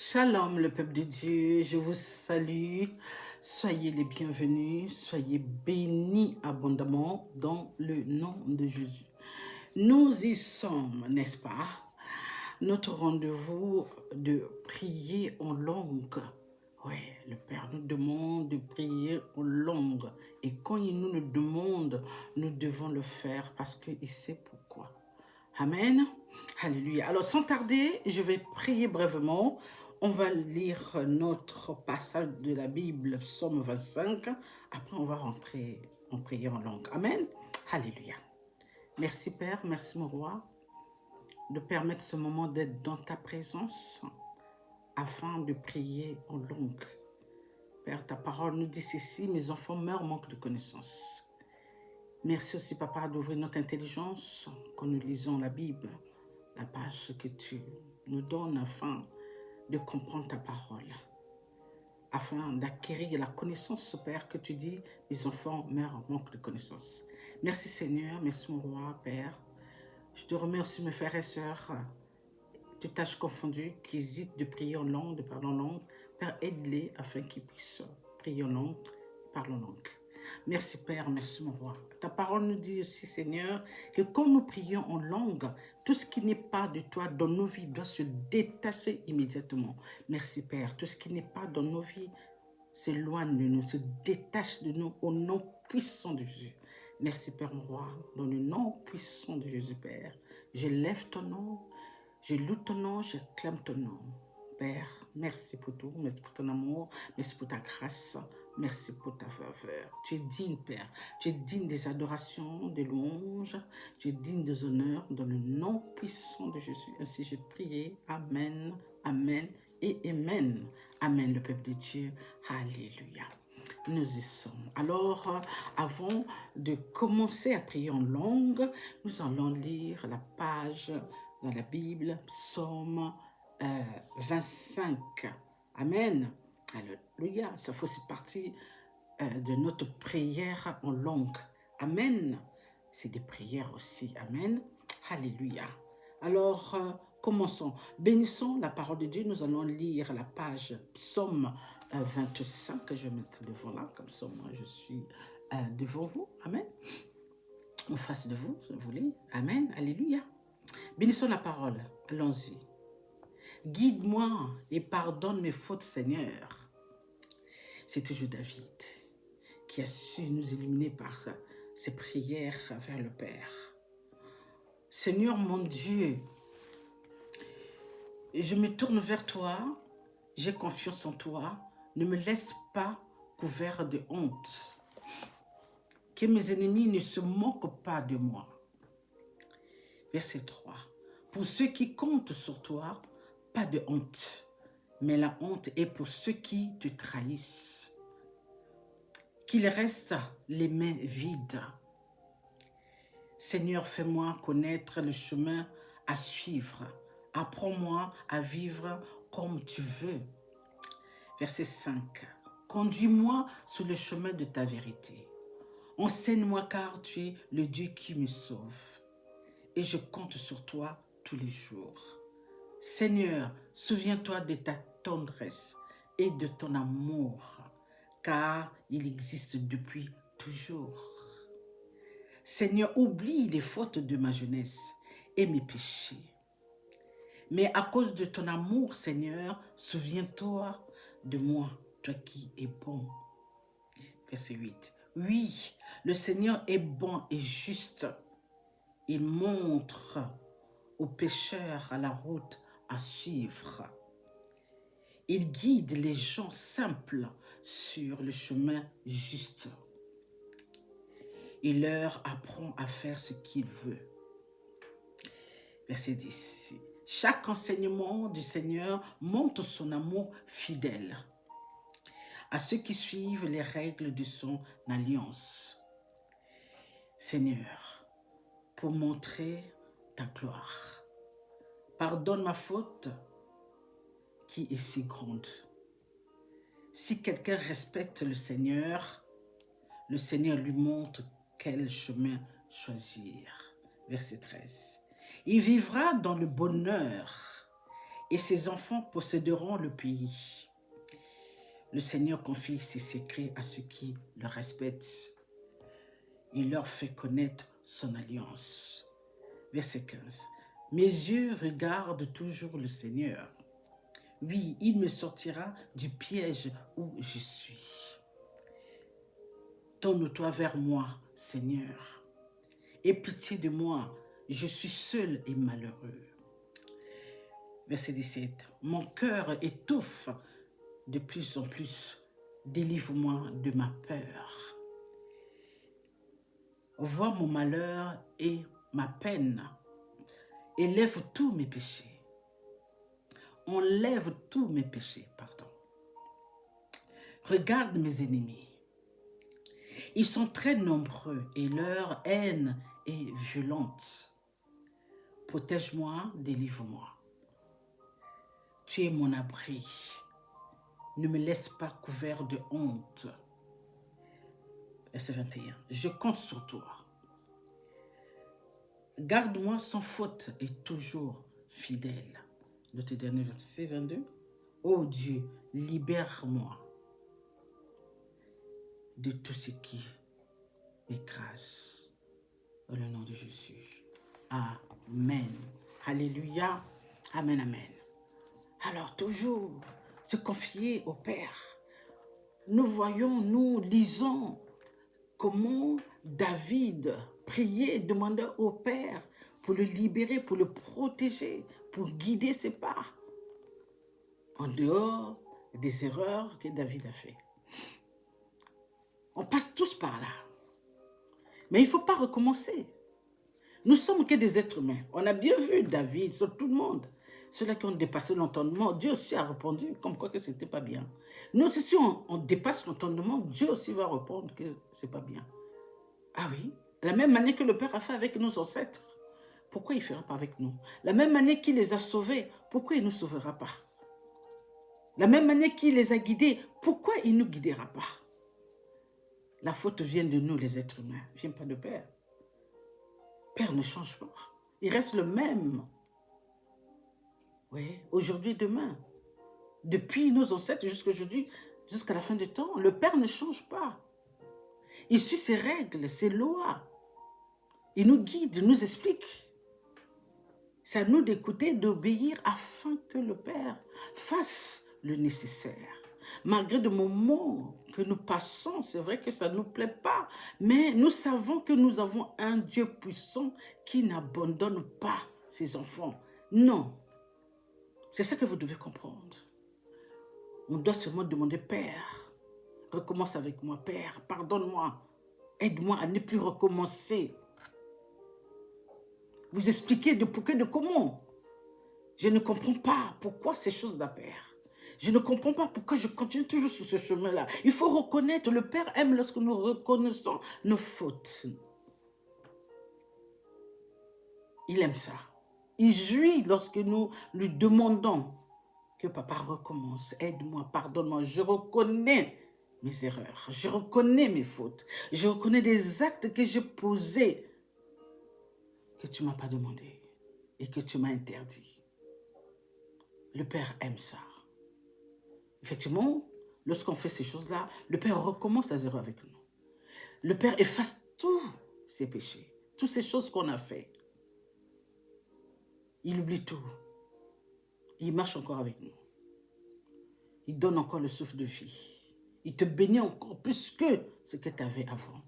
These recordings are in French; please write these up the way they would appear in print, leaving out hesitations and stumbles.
Shalom, le peuple de Dieu, je vous salue. Soyez les bienvenus, soyez bénis abondamment dans le nom de Jésus. Nous y sommes, n'est-ce pas? Notre rendez-vous de prier en langue. Oui, le Père nous demande de prier en langue. Et quand il nous le demande, nous devons le faire parce qu'il sait pourquoi. Amen. Alléluia. Alors, sans tarder, je vais prier brièvement. On va lire notre passage de la Bible, Psaume 25. Après, on va rentrer en prière en langue. Amen. Alléluia. Merci Père, merci mon roi, de permettre ce moment d'être dans ta présence afin de prier en langue. Père, ta parole nous dit ceci, mes enfants meurent manque de connaissance. Merci aussi, Papa, d'ouvrir notre intelligence quand nous lisons la Bible, la page que tu nous donnes afin de comprendre ta parole, afin d'acquérir la connaissance, Père, que tu dis, mes enfants meurent en manque de connaissance. Merci Seigneur, merci mon roi, Père. Je te remercie mes frères et sœurs, de tâches confondues, qui hésitent de prier en langue, de parler en langue. Père, aide-les afin qu'ils puissent prier en langue, parler en langue. Merci Père, merci mon roi. Ta parole nous dit aussi, Seigneur, que quand nous prions en langue, tout ce qui n'est pas de toi dans nos vies doit se détacher immédiatement. Merci Père, tout ce qui n'est pas dans nos vies s'éloigne de nous, se détache de nous au nom puissant de Jésus. Merci Père mon roi, dans le nom puissant de Jésus Père. J'élève ton nom, je loue ton nom, je clame ton nom. Père, merci pour tout, merci pour ton amour, merci pour ta grâce, merci pour ta faveur. Tu es digne, Père, tu es digne des adorations, des louanges, tu es digne des honneurs, dans le nom puissant de Jésus. Ainsi j'ai prié, Amen, Amen et Amen. Amen, le peuple de Dieu, Alléluia. Nous y sommes. Alors, avant de commencer à prier en langue, nous allons lire la page dans la Bible, Psaume 25. Amen. Alléluia. Ça fait aussi partie de notre prière en langue. Amen. C'est des prières aussi. Amen. Alléluia. Alors, commençons. Bénissons la parole de Dieu. Nous allons lire la page Psaume 25. Je vais mettre devant là, comme ça, moi, je suis devant vous. Amen. En face de vous, si vous voulez. Amen. Alléluia. Bénissons la parole. Allons-y. Guide-moi et pardonne mes fautes, Seigneur. C'est toujours David qui a su nous éliminer par ses prières vers le Père. Seigneur mon Dieu, je me tourne vers toi, j'ai confiance en toi, ne me laisse pas couvert de honte. Que mes ennemis ne se moquent pas de moi. Verset 3. Pour ceux qui comptent sur toi, pas de honte, mais la honte est pour ceux qui te trahissent. Qu'ils restent les mains vides. Seigneur, fais-moi connaître le chemin à suivre. Apprends-moi à vivre comme tu veux. Verset 5. Conduis-moi sur le chemin de ta vérité. Enseigne-moi car tu es le Dieu qui me sauve. Et je compte sur toi tous les jours. Seigneur, souviens-toi de ta tendresse et de ton amour, car il existe depuis toujours. Seigneur, oublie les fautes de ma jeunesse et mes péchés. Mais à cause de ton amour, Seigneur, souviens-toi de moi, toi qui es bon. Verset 8. Oui, le Seigneur est bon et juste. Il montre aux pécheurs la route à suivre. Il guide les gens simples sur le chemin juste. Il leur apprend à faire ce qu'il veut. Verset 10. Chaque enseignement du Seigneur montre son amour fidèle à ceux qui suivent les règles de son alliance. Seigneur, pour montrer ta gloire, pardonne ma faute qui est si grande. Si quelqu'un respecte le Seigneur lui montre quel chemin choisir. Verset 13. Il vivra dans le bonheur et ses enfants posséderont le pays. Le Seigneur confie ses secrets à ceux qui le respectent. Il leur fait connaître son alliance. Verset 15. Mes yeux regardent toujours le Seigneur. Oui, il me sortira du piège où je suis. Tourne-toi vers moi, Seigneur. Aie pitié de moi, je suis seul et malheureux. Verset 17. Mon cœur étouffe de plus en plus. Délivre-moi de ma peur. Vois mon malheur et ma peine. Élève tous mes péchés. Enlève tous mes péchés, pardon. Regarde mes ennemis. Ils sont très nombreux et leur haine est violente. Protège-moi, délivre-moi. Tu es mon abri. Ne me laisse pas couvert de honte. Verset 21. Je compte sur toi. Garde-moi sans faute et toujours fidèle. Notre dernier verset 22. Ô Dieu, libère-moi de tout ce qui m'écrase. Dans le nom de Jésus. Amen. Alléluia. Amen, amen. Alors, toujours se confier au Père. Nous lisons comment David priait, demandait au Père pour le libérer, pour le protéger, pour guider ses pas, en dehors des erreurs que David a fait. On passe tous par là. Mais il ne faut pas recommencer. Nous sommes que des êtres humains. On a bien vu David sur tout le monde. Ceux-là qui ont dépassé l'entendement, Dieu aussi a répondu comme quoi que ce n'était pas bien. Nous aussi, si on dépasse l'entendement, Dieu aussi va répondre que ce n'est pas bien. Ah oui, la même manière que le Père a fait avec nos ancêtres, pourquoi il ne fera pas avec nous? La même manière qu'il les a sauvés, pourquoi il ne nous sauvera pas? La même manière qu'il les a guidés, pourquoi il ne nous guidera pas? La faute vient de nous, les êtres humains, ne vient pas de Père. Père ne change pas. Il reste le même. Oui, aujourd'hui et demain. Depuis nos ancêtres jusqu'à aujourd'hui, jusqu'à la fin du temps, le Père ne change pas. Il suit ses règles, ses lois. Il nous guide, il nous explique. C'est à nous d'écouter, d'obéir afin que le Père fasse le nécessaire. Malgré des moments que nous passons, c'est vrai que ça ne nous plaît pas, mais nous savons que nous avons un Dieu puissant qui n'abandonne pas ses enfants. Non, c'est ça que vous devez comprendre. On doit seulement demander, Père, recommence avec moi, Père, pardonne-moi, aide-moi à ne plus recommencer. Vous expliquez de pourquoi, de comment. Je ne comprends pas pourquoi ces choses-là, Père. Je ne comprends pas pourquoi je continue toujours sur ce chemin-là. Il faut reconnaître, le Père aime lorsque nous reconnaissons nos fautes. Il aime ça. Il jouit lorsque nous lui demandons que papa recommence, aide-moi, pardonne-moi. Je reconnais mes erreurs, je reconnais mes fautes, je reconnais des actes que j'ai posés que tu ne m'as pas demandé et que tu m'as interdit. Le Père aime ça. Effectivement, lorsqu'on fait ces choses-là, le Père recommence à zéro avec nous. Le Père efface tous ses péchés, toutes ces choses qu'on a fait. Il oublie tout. Il marche encore avec nous. Il donne encore le souffle de vie. Il te bénit encore plus que ce que tu avais avant.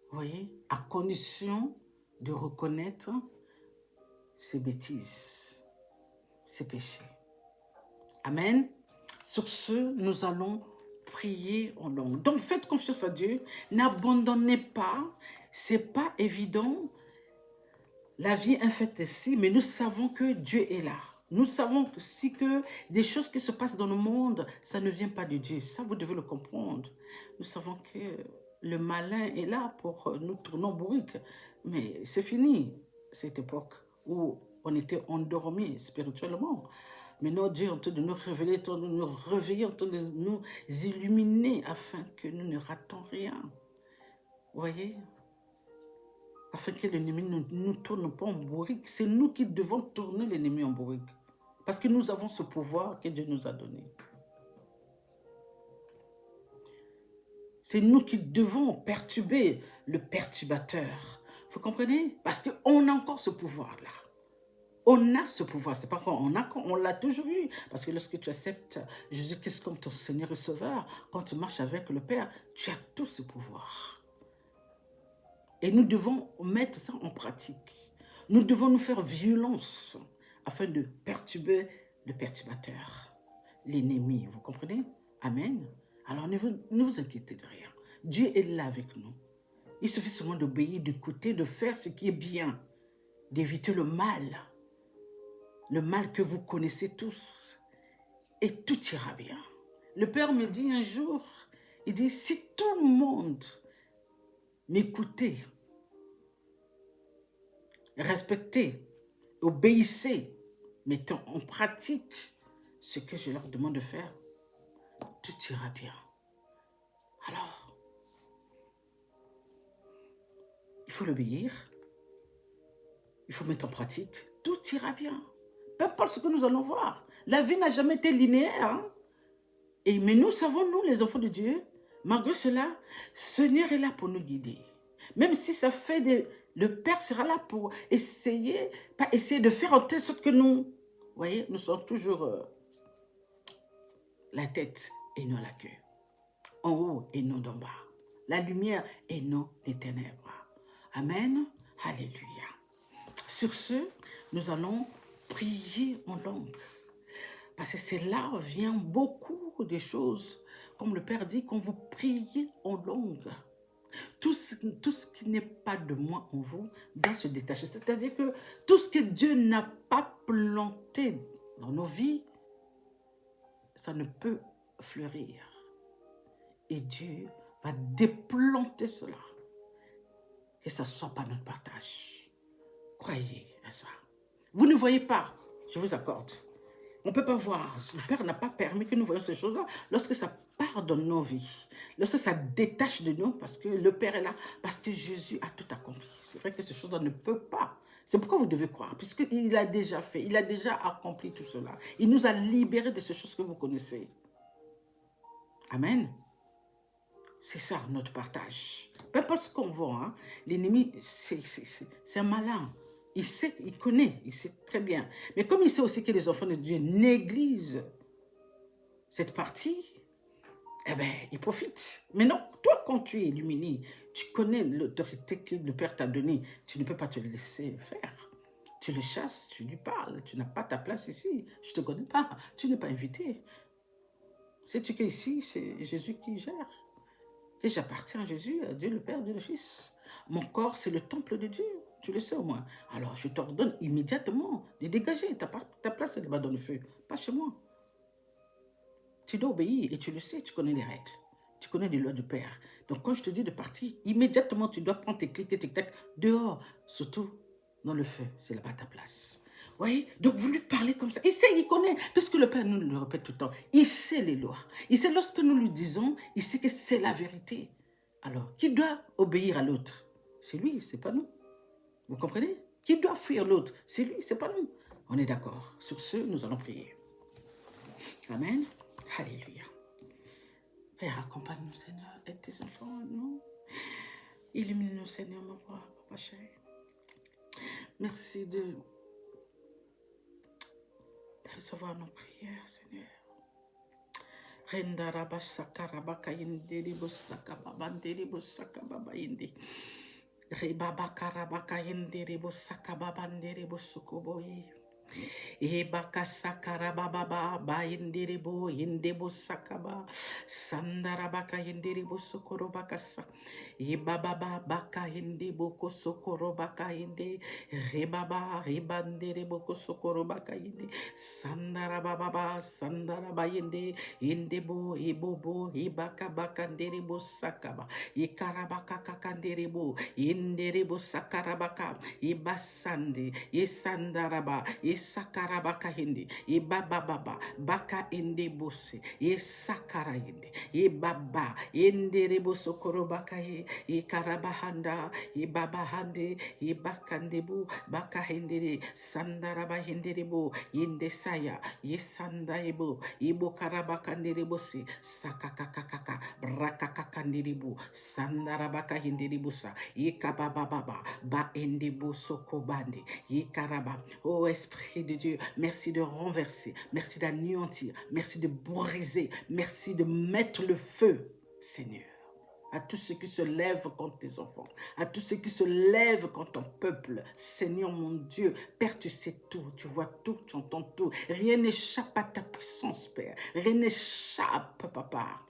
Vous voyez? À condition de reconnaître ses bêtises, ses péchés. Amen. Sur ce, nous allons prier en langue. Donc, faites confiance à Dieu. N'abandonnez pas. Ce n'est pas évident. La vie est faite ici, mais nous savons que Dieu est là. Nous savons aussi que des choses qui se passent dans le monde, ça ne vient pas de Dieu. Ça, vous devez le comprendre. Nous savons que le malin est là pour nous tourner en bourrique. Mais c'est fini, cette époque où on était endormis spirituellement. Maintenant, Dieu est en train de nous révéler, en train de nous réveiller, en train de nous illuminer afin que nous ne ratons rien. Vous voyez? Afin que l'ennemi ne nous tourne pas en bourrique. C'est nous qui devons tourner l'ennemi en bourrique. Parce que nous avons ce pouvoir que Dieu nous a donné. C'est nous qui devons perturber le perturbateur. Vous comprenez? Parce qu'on a encore ce pouvoir-là. On a ce pouvoir. C'est pas quoi, on l'a toujours eu. Parce que lorsque tu acceptes Jésus-Christ comme ton Seigneur et Sauveur, quand tu marches avec le Père, tu as tout ce pouvoir. Et nous devons mettre ça en pratique. Nous devons nous faire violence afin de perturber le perturbateur, l'ennemi. Vous comprenez? Amen. Alors ne vous inquiétez de rien. Dieu est là avec nous. Il suffit seulement d'obéir, d'écouter, de faire ce qui est bien, d'éviter le mal que vous connaissez tous, et tout ira bien. Le Père me dit un jour, il dit, si tout le monde m'écoutait, respectait, obéissait, mettant en pratique ce que je leur demande de faire, tout ira bien. Alors, il faut l'obéir, il faut mettre en pratique, tout ira bien. Peu importe ce que nous allons voir. La vie n'a jamais été linéaire. Hein? Mais nous savons, nous, les enfants de Dieu, malgré cela, le Seigneur est là pour nous guider. Même si ça fait le Père sera là pour essayer de faire en telle sorte que nous, voyez, nous sommes toujours la tête et non la queue. En haut et non d'en bas. La lumière et non les ténèbres. Amen. Alléluia. Sur ce, nous allons prier en langue. Parce que c'est là vient beaucoup de choses. Comme le Père dit, quand vous priez en langue, tout ce qui n'est pas de moi en vous doit se détacher. C'est-à-dire que tout ce que Dieu n'a pas planté dans nos vies, ça ne peut fleurir. Et Dieu va déplanter cela. Que ça ne soit pas notre partage. Croyez à ça. Vous ne voyez pas, je vous accorde. On ne peut pas voir. Le Père n'a pas permis que nous voyions ces choses-là. Lorsque ça part dans nos vies, lorsque ça détache de nous, parce que le Père est là, parce que Jésus a tout accompli. C'est vrai que ces choses-là ne peuvent pas. C'est pourquoi vous devez croire, puisqu'il a déjà fait, il a déjà accompli tout cela. Il nous a libérés de ces choses que vous connaissez. Amen. C'est ça, notre partage. Peu importe ce qu'on voit, hein, l'ennemi, c'est un malin. Il sait, il connaît, il sait très bien. Mais comme il sait aussi que les enfants de Dieu négligent cette partie, eh bien, il profite. Mais non, toi, quand tu es illuminé, tu connais l'autorité que le Père t'a donnée, tu ne peux pas te laisser faire. Tu le chasses, tu lui parles, tu n'as pas ta place ici. Je ne te connais pas, tu n'es pas invité. Sais-tu qu'ici, c'est Jésus qui gère? Et j'appartiens à Jésus, à Dieu le Père, Dieu le Fils. Mon corps, c'est le temple de Dieu. Tu le sais au moins. Alors, je t'ordonne immédiatement de dégager. Ta place, elle va dans le feu. Pas chez moi. Tu dois obéir et tu le sais, tu connais les règles. Tu connais les lois du Père. Donc, quand je te dis de partir, immédiatement, tu dois prendre tes clics et tes tacs dehors. Surtout dans le feu. C'est là-bas ta place. Vous voyez? Donc, vous lui parlez comme ça. Il sait, il connaît. Parce que le Père nous le répète tout le temps. Il sait les lois. Il sait, lorsque nous lui disons, il sait que c'est la vérité. Alors, qui doit obéir à l'autre? C'est lui, c'est pas nous. Vous comprenez? Qui doit fuir l'autre? C'est lui, c'est pas nous. On est d'accord. Sur ce, nous allons prier. Amen. Alléluia. Père, accompagne-nous, Seigneur. Aide tes enfants, nous. Illumine-nous, Seigneur, mon roi, papa chéri. Merci de recevoir nos prières, Seigneur. Rendaraba sakarabaka yindiri busaka babandiri busaka babayindi. Rebaba karabaka yindiri busaka babandiri busukuboyi. Ebaka sakara baba ba indiribo indebo sakaba sandarabaka indiribo sokoro bakasa ebaba baka indebo kosokoro baka inde rebaba rebandiribo kosokoro baka inde sandarababa sandaraba inde indebo ebobo ebaka baka ndiribo sakaba ikarabaka kakandiribo indiribo sakarabaka ibasande isandaraba sakarabaka hindi, ye baba baba, baka ende bose, ye sakara yende, ye baba, ende rebo sokoro baka ye karabahanda, ye baba hande, ye bakandebu, baka hendere, sandaraba henderebo, yende saya, ye sandaibo, ibo karabakanderebo se, sakakakaka, brakakakanderebo, sandarabaka henderebo sa, ye kabababa, ba endebo sokobande, ye karaba. Oh Esprit de Dieu, merci de renverser, merci d'anéantir, merci de briser, merci de mettre le feu, Seigneur, à tous ceux qui se lèvent contre tes enfants, à tous ceux qui se lèvent contre ton peuple. Seigneur mon Dieu, Père, tu sais tout, tu vois tout, tu entends tout. Rien n'échappe à ta puissance, Père. Rien n'échappe, Papa,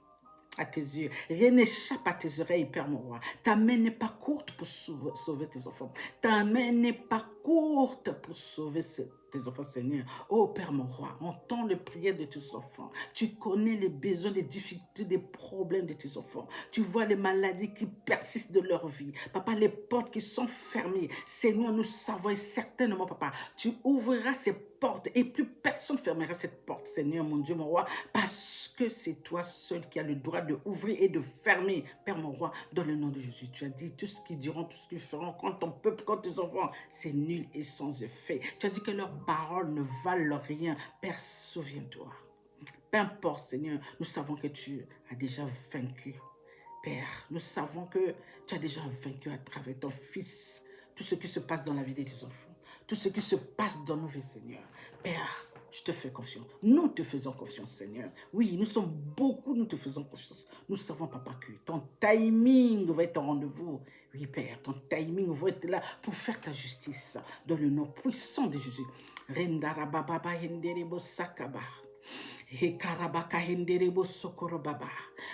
à tes yeux. Rien n'échappe à tes oreilles, Père mon roi. Ta main n'est pas courte pour sauver tes enfants. Ta main n'est pas courte pour sauver tes enfants, Seigneur. Oh Père mon roi, entends les prières de tes enfants. Tu connais les besoins, les difficultés, les problèmes de tes enfants. Tu vois les maladies qui persistent de leur vie. Papa, les portes qui sont fermées. Seigneur, nous savons et certainement, Papa, tu ouvriras ces portes et plus personne ne fermera cette porte, Seigneur, mon Dieu, mon roi, parce que c'est toi seul qui as le droit de ouvrir et de fermer, Père, mon roi, dans le nom de Jésus. Tu as dit tout ce qu'ils diront, tout ce qu'ils feront, quand ton peuple, quand tes enfants, c'est nul et sans effet. Tu as dit que leurs paroles ne valent rien. Père, souviens-toi. Peu importe, Seigneur, nous savons que tu as déjà vaincu. Père, nous savons que tu as déjà vaincu à travers ton Fils tout ce qui se passe dans la vie de tes enfants, tout ce qui se passe dans nos vies, Seigneur. Père, je te fais confiance. Nous te faisons confiance, Seigneur. Oui, nous sommes beaucoup, nous te faisons confiance. Nous savons, Papa, que ton timing va être au rendez-vous. Oui, Père, ton timing va être là pour faire ta justice dans le nom puissant de Jésus. Rendarababa henderebo sakaba. He karabaka henderebo sokoro baba.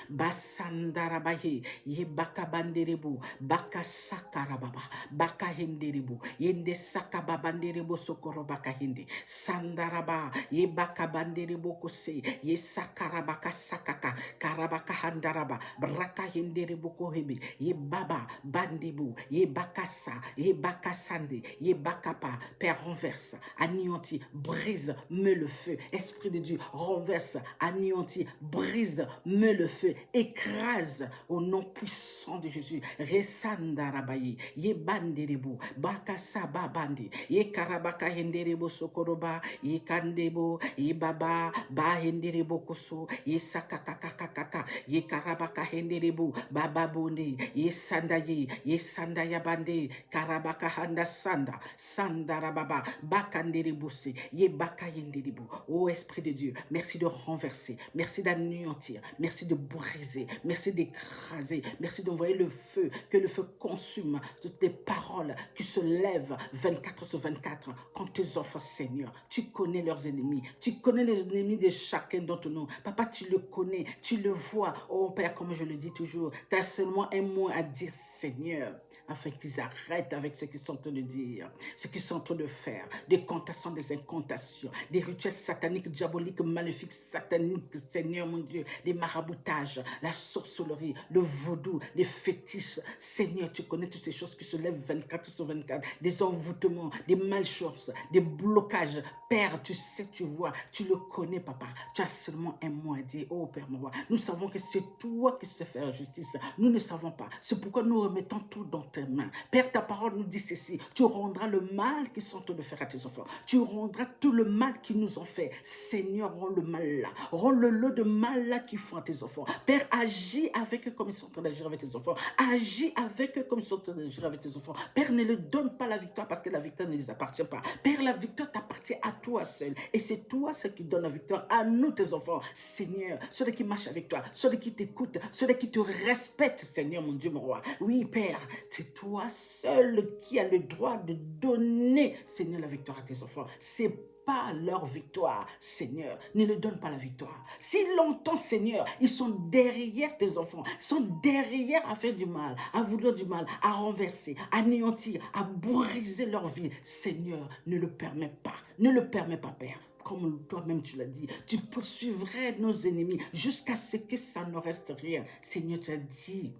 Basandarabahe. Ye baka banderebo. Baka sakarababa. Baka henderebo. Yende sakaba banderebo sokoro baka hende. Sandaraba. Ye baka banderebo kose. Ye sakarabaka sakaka. Karabaka handaraba. Braka henderebo kohebe. Ye baba bandebo. Ye bakasa. Ye bakasande. Ye bakapa. Père, renverse, anéantit, brise, met le feu. Esprit de Dieu, renverse, anéantit, brise, met le feu, écrase au nom puissant de Jésus. Resanda rabaye, ye banderebo, bakasa babandi, ye karabaka henderebo sokoroba, ye kandebo, ye baba, ba henderebo koso, ye sakakakakaka, ye karabaka henderebo, baba bonde, ye sandaye, ye sandaya bande, karabaka handa sanda, sandarababa, bakanderebo, ye bakayenderebo. Oh Esprit de Dieu, merci de renverser, merci d'anéantir, merci de briser, merci d'écraser, merci d'envoyer le feu, que le feu consume toutes tes paroles qui se lèvent 24 sur 24 contre tes enfants, Seigneur. Tu connais leurs ennemis, tu connais les ennemis de chacun d'entre nous. Papa, tu le connais, tu le vois. Oh Père, comme je le dis toujours, tu as seulement un mot à dire, Seigneur, afin qu'ils arrêtent avec ce qu'ils sont en train de dire, ce qu'ils sont en train de faire, des cantations, des incantations, des rituels sataniques, diaboliques, maléfiques, sataniques, Seigneur mon Dieu, des maraboutages, la sorcellerie, le vaudou, les fétiches. Seigneur, tu connais toutes ces choses qui se lèvent 24 sur 24, des envoûtements, des malchance, des blocages. Père, tu sais, tu vois, tu le connais, Papa. Tu as seulement un mot à dire. Oh Père, mon roi, nous savons que c'est toi qui sais faire justice. Nous ne savons pas. C'est pourquoi nous remettons tout dans tes mains. Père, ta parole nous dit ceci. Tu rendras le mal qu'ils sont en train de faire à tes enfants. Tu rendras tout le mal qu'ils nous ont fait. Seigneur, rends le mal là. Rends le lot de mal là qu'ils font à tes enfants. Père, agis avec eux comme ils sont en train d'agir avec tes enfants. Agis avec eux comme ils sont en train d'agir avec tes enfants. Père, ne leur donne pas la victoire parce que la victoire ne les appartient pas. Père, la victoire t'appartient à toi seul. Et c'est toi seul qui donne la victoire à nous, tes enfants. Seigneur, ceux qui marchent avec toi, ceux qui t'écoutent, ceux qui te respectent, Seigneur, mon Dieu, mon roi. Oui, Père, c'est toi seul qui as le droit de donner, Seigneur, la victoire à tes enfants. C'est pas leur victoire, Seigneur. Ne leur donne pas la victoire. Si longtemps, Seigneur, ils sont derrière tes enfants, ils sont derrière à faire du mal, à vouloir du mal, à renverser, à anéantir, à briser leur vie, Seigneur, ne le permets pas. Ne le permets pas, Père. Comme toi-même tu l'as dit, tu poursuivrais nos ennemis jusqu'à ce que ça ne reste rien. Seigneur, tu as dit,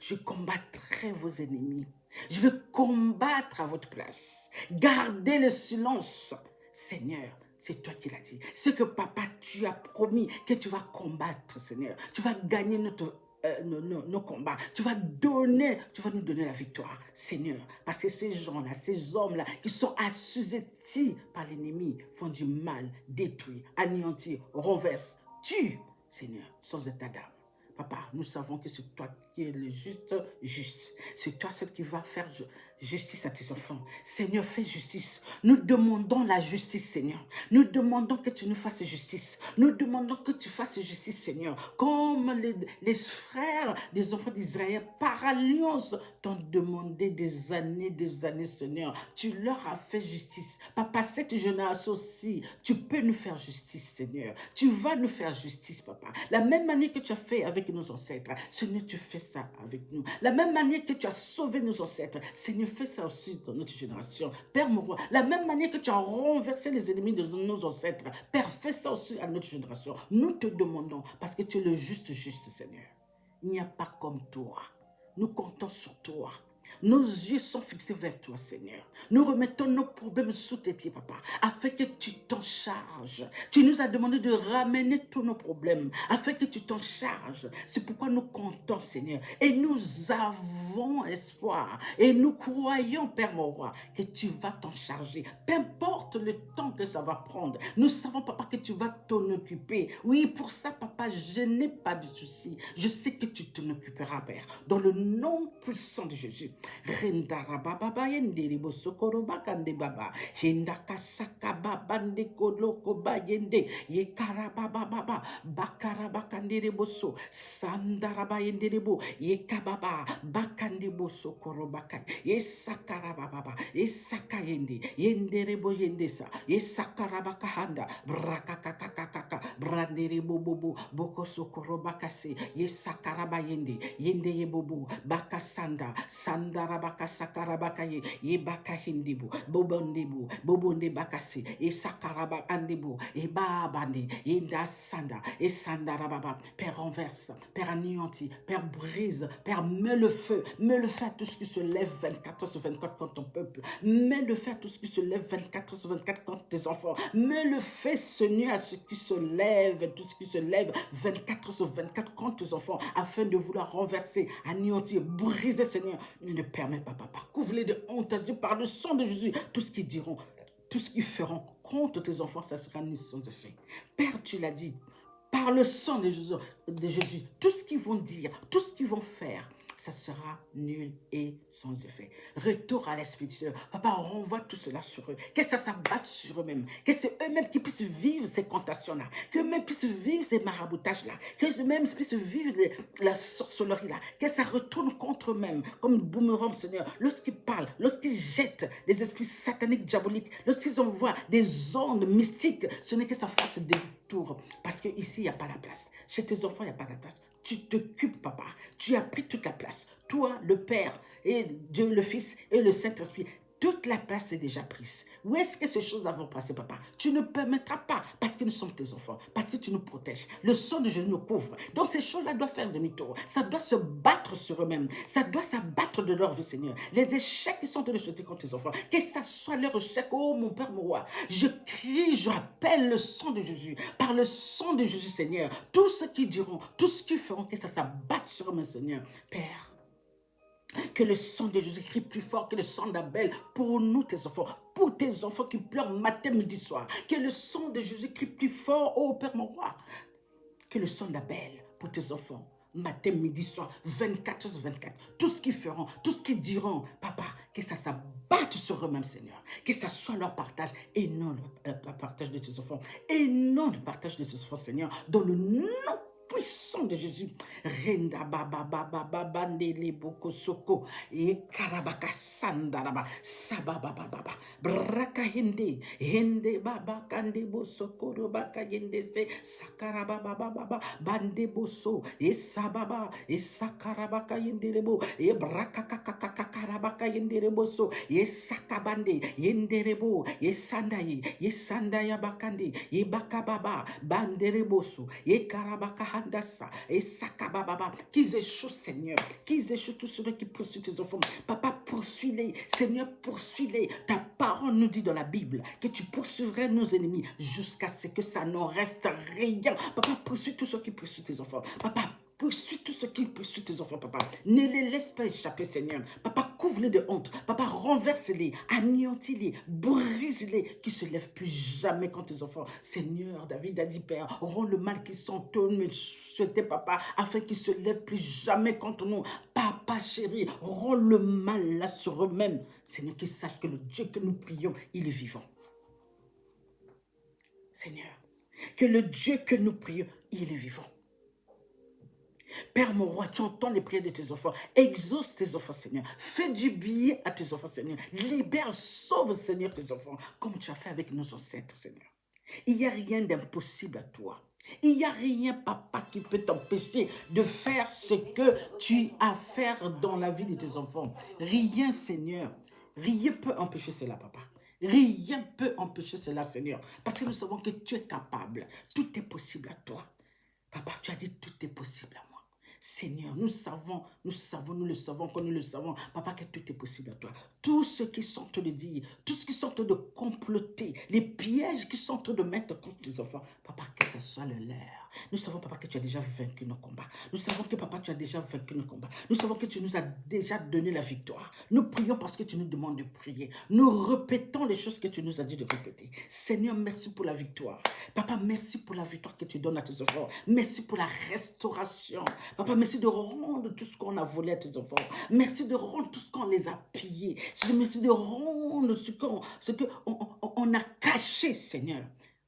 je combattrai vos ennemis. Je vais combattre à votre place. Gardez le silence. Seigneur, c'est toi qui l'as dit. C'est que papa, tu as promis que tu vas combattre, Seigneur. Tu vas gagner nos combats. Tu vas nous donner la victoire, Seigneur. Parce que ces gens-là, ces hommes-là, qui sont assujettis par l'ennemi, font du mal, détruisent, anéantissent, renversent, tuent, Seigneur, sans état d'âme. Papa, nous savons que c'est toi qui es le juste. C'est toi seul qui va faire justice à tes enfants. Seigneur, fais justice. Nous demandons la justice, Seigneur. Nous demandons que tu nous fasses justice. Nous demandons que tu fasses justice, Seigneur. Comme les frères des enfants d'Israël par alliance t'ont demandé des années, Seigneur. Tu leur as fait justice. Papa, cette génération aussi, tu peux nous faire justice, Seigneur. Tu vas nous faire justice, papa. La même manière que tu as fait avec nos ancêtres, Seigneur, tu fais ça avec nous. La même manière que tu as sauvé nos ancêtres, Seigneur, fais ça aussi dans notre génération. Père mon roi, la même manière que tu as renversé les ennemis de nos ancêtres, Père, fais ça aussi à notre génération. Nous te demandons, parce que tu es le juste, Seigneur. Il n'y a pas comme toi. Nous comptons sur toi. Nos yeux sont fixés vers toi, Seigneur. Nous remettons nos problèmes sous tes pieds, papa, afin que tu t'en charges. Tu nous as demandé de ramener tous nos problèmes, afin que tu t'en charges. C'est pourquoi nous comptons, Seigneur. Et nous avons espoir. Et nous croyons, Père mon roi, que tu vas t'en charger. Peu importe le temps que ça va prendre. Nous savons, papa, que tu vas t'en occuper. Oui, pour ça, papa, je n'ai pas de souci. Je sais que tu t'en occuperas, Père. Dans le nom puissant de Jésus. Rendara baba bayende bo sokoro bakande baba hindaka saka babande koloko bayende ye karaba baba bakara bakande boso sandara bayende bo ye kababa bakande bo sokoro bakai ye sakara baba ye sakayende yendere bo yendesa ye sakara bakahanda brakakakakaka brandere bobo boko sokoro bakase ye sakara bayende yende ye bobo bakasanda Sandarabaka sakarabaka ye baka hindibu bobonde bakasi e sakaraba andibu e babandi e sanda e sandarababa. Père renverse, Père anéanti, Père brise, Père mets le feu à tout ce qui se lève 24/24 contre ton peuple, mets le feu à tout ce qui se lève 24/24 contre tes enfants, mets le feu, Seigneur, à ce qui se lève, tout ce qui se lève 24/24 contre tes enfants, afin de vouloir renverser, anéantir, briser, Seigneur. Ne permets pas, papa. Couvre-les de honte, Dieu, par le sang de Jésus. Tout ce qu'ils diront, tout ce qu'ils feront contre tes enfants, ça sera nul sans effet. Père, tu l'as dit, par le sang de Jésus, tout ce qu'ils vont dire, tout ce qu'ils vont faire, ça sera nul et sans effet. Retour à l'Esprit de Dieu. Papa, renvoie tout cela sur eux. Que ça s'abatte sur eux-mêmes. Que c'est eux-mêmes qui puissent vivre ces tentations-là. Que eux-mêmes puissent vivre ces maraboutages-là. Que eux-mêmes puissent vivre la sorcellerie-là. Que ça retourne contre eux-mêmes. Comme boomerang, Seigneur. Lorsqu'ils parlent, lorsqu'ils jettent des esprits sataniques, diaboliques, lorsqu'ils envoient des ondes mystiques, ce n'est que ça fasse des tours. Parce qu'ici, il n'y a pas la place. Chez tes enfants, il n'y a pas la place. Tu t'occupes, papa. Tu as pris toute la place. Toi, le Père, et Dieu, le Fils et le Saint-Esprit. Toute la place est déjà prise. Où est-ce que ces choses vont passer, papa? Tu ne permettras pas, parce que nous sommes tes enfants, parce que tu nous protèges. Le sang de Jésus nous couvre. Donc ces choses-là doivent faire demi-tour. Ça doit se battre sur eux-mêmes. Ça doit s'abattre de leur vie, Seigneur. Les échecs qui sont de souhaiter contre tes enfants, que ça soit leur échec, oh mon Père, mon roi. Je crie, je rappelle le sang de Jésus. Par le sang de Jésus, Seigneur, tout ce qu'ils diront, tout ce qu'ils feront, que ça s'abatte sur eux-mêmes, Seigneur. Père, que le sang de Jésus crie plus fort que le sang d'Abel pour nous, tes enfants qui pleurent matin, midi, soir. Que le sang de Jésus crie plus fort, oh Père mon roi, que le sang d'Abel pour tes enfants. Matin, midi, soir, 24/24. Tout ce qu'ils feront, tout ce qu'ils diront, papa, que ça s'abatte sur eux-mêmes, Seigneur. Que ça soit leur partage et non le partage de tes enfants. Et non le partage de tes enfants, Seigneur. Dans le nom puissant de Jésus. Renda baba baba baba ndele boko soko e karabaka sandaraba sababa baba braka hende baba kande bosoko robaka yende se sakaraba baba baba bande boso e sababa e sakarabaka yende rebo e braka karabaka yende reboso e sakabande yende rebo e sandaya bakande e bakababa bande reboso e karabaka Handasa, et Sakababa, qu'ils échouent, Seigneur, qu'ils échouent tous ceux qui poursuivent tes enfants. Papa, poursuis-les, Seigneur, poursuis-les. Ta parole nous dit dans la Bible que tu poursuivrais nos ennemis jusqu'à ce que ça ne reste rien. Papa, poursuis tous ceux qui poursuivent tes enfants. Papa, poursuis tous ceux qui poursuivent tes enfants, papa. Ne les laisse pas échapper, Seigneur. Papa, couvre-les de honte. Papa, renverse-les, anéantis-les, brise-les, qui se lèvent plus jamais contre tes enfants. Seigneur, David a dit, Père, rends le mal qui s'entonne, mais souhaitez, papa, afin qu'ils se lèvent plus jamais contre nous. Papa, chéri, rends le mal là sur eux-mêmes. Seigneur, qu'ils sachent que le Dieu que nous prions, il est vivant. Seigneur, que le Dieu que nous prions, il est vivant. Père mon roi, tu entends les prières de tes enfants. Exauce tes enfants, Seigneur. Fais du bien à tes enfants, Seigneur. Libère, sauve, Seigneur, tes enfants, comme tu as fait avec nos ancêtres, Seigneur. Il n'y a rien d'impossible à toi. Il n'y a rien, papa, qui peut t'empêcher de faire ce que tu as à faire dans la vie de tes enfants. Rien, Seigneur. Rien peut empêcher cela, papa. Rien peut empêcher cela, Seigneur. Parce que nous savons que tu es capable. Tout est possible à toi. Papa, tu as dit tout est possible à moi. Seigneur, nous le savons, quand nous le savons, papa, que tout est possible à toi. Tous ceux qui sont en train de dire, tous ceux qui sont en train de comploter, les pièges qui sont en train de mettre contre les enfants, papa, que ce soit le leur. Nous savons, papa, que tu as déjà vaincu nos combats. Nous savons que, papa, tu as déjà vaincu nos combats. Nous savons que tu nous as déjà donné la victoire. Nous prions parce que tu nous demandes de prier. Nous répétons les choses que tu nous as dit de répéter. Seigneur, merci pour la victoire. Papa, merci pour la victoire que tu donnes à tes enfants. Merci pour la restauration. Papa, merci de rendre tout ce qu'on a volé à tes enfants. Merci de rendre tout ce qu'on les a pillés. Merci de rendre ce qu'on a caché, Seigneur.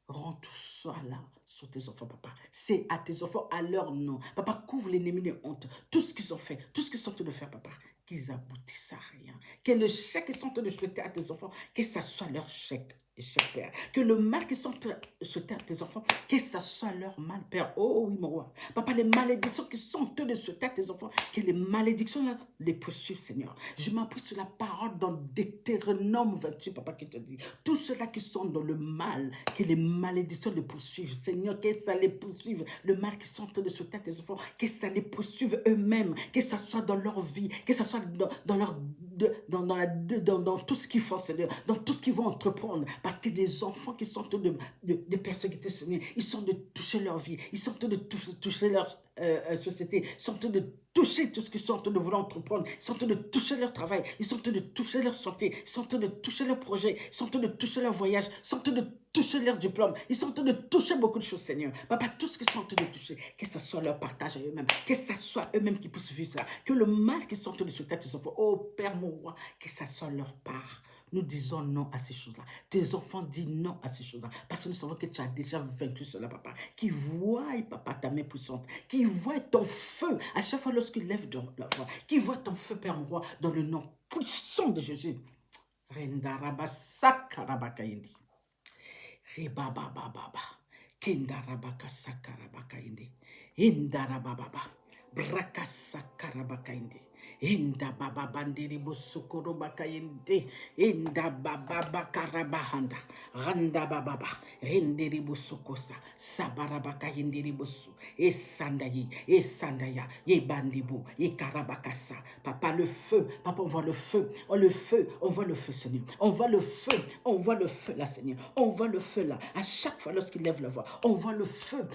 Rends tout ça là sur tes enfants, papa. C'est à tes enfants, à leur nom. Papa, couvre l'ennemi de honte. Tout ce qu'ils ont fait, tout ce qu'ils sont en train de faire, papa, qu'ils aboutissent à rien. Que le chèque qu'ils sont en train de souhaiter à tes enfants, que ça soit leur chèque. Cher Père, que le mal qui sont souhaités à tes enfants, que ça soit leur mal, Père. Oh oui, mon roi. Papa, les malédictions qui sont en train de souhaiter à tes enfants, que les malédictions là, les poursuivent, Seigneur. Je m'appuie sur la parole dans Deutéronome 28, papa, qui te dit, tous ceux-là qui sont dans le mal, que les malédictions les poursuivent, Seigneur, que ça les poursuive. Le mal qui sont en train de souhaiter à tes enfants, que ça les poursuive eux-mêmes, que ça soit dans leur vie, que ça soit dans tout ce qu'ils font, Seigneur, dans tout ce qu'ils vont entreprendre. Parce que les enfants qui sont en train de persécuter, Seigneur, ils sont en train de toucher leur vie, ils sont en train de toucher leur société, ils sont en train de toucher tout ce qu'ils sont en train de vouloir entreprendre, ils sont en train de toucher leur travail, ils sont en train de toucher leur santé, ils sont en train de toucher leur projet, ils sont en train de toucher leur voyage, ils sont en train de toucher leur diplôme, ils sont en train de toucher beaucoup de choses, Seigneur. Papa, tout ce qu'ils sont en train de toucher, que ce soit leur partage à eux-mêmes, que ce soit eux-mêmes qui puissent vivre cela, que le mal qu'ils sont en train de souhaiter à tes enfants, oh Père mon roi, que ça soit leur part. Nous disons non à ces choses-là. Tes enfants disent non à ces choses-là. Parce que nous savons que tu as déjà vaincu cela, papa. Qui voit, papa, ta main puissante. Qui voit ton feu à chaque fois lorsqu'il lève la voix. Qui voit ton feu, Père roi, dans le nom puissant de Jésus. Rendarabasakarabacaindi. Rebabababa. Kendarabakasakarabacaindi. Indarabababa. Brakasakarabacaindi. Inda baba bandiri busukuru bakayende, inda baba bakarabahanda, randa baba, rendiri busukosa, sabara bakayendiri busu, esandayi, esandaya, ye bandibu, ye karabakasa. Papa, le feu, papa, on voit le feu, on voit le feu, Seigneur, on voit le feu là, Seigneur, on voit le feu là, à chaque fois lorsqu'il lève la voix, on voit le feu,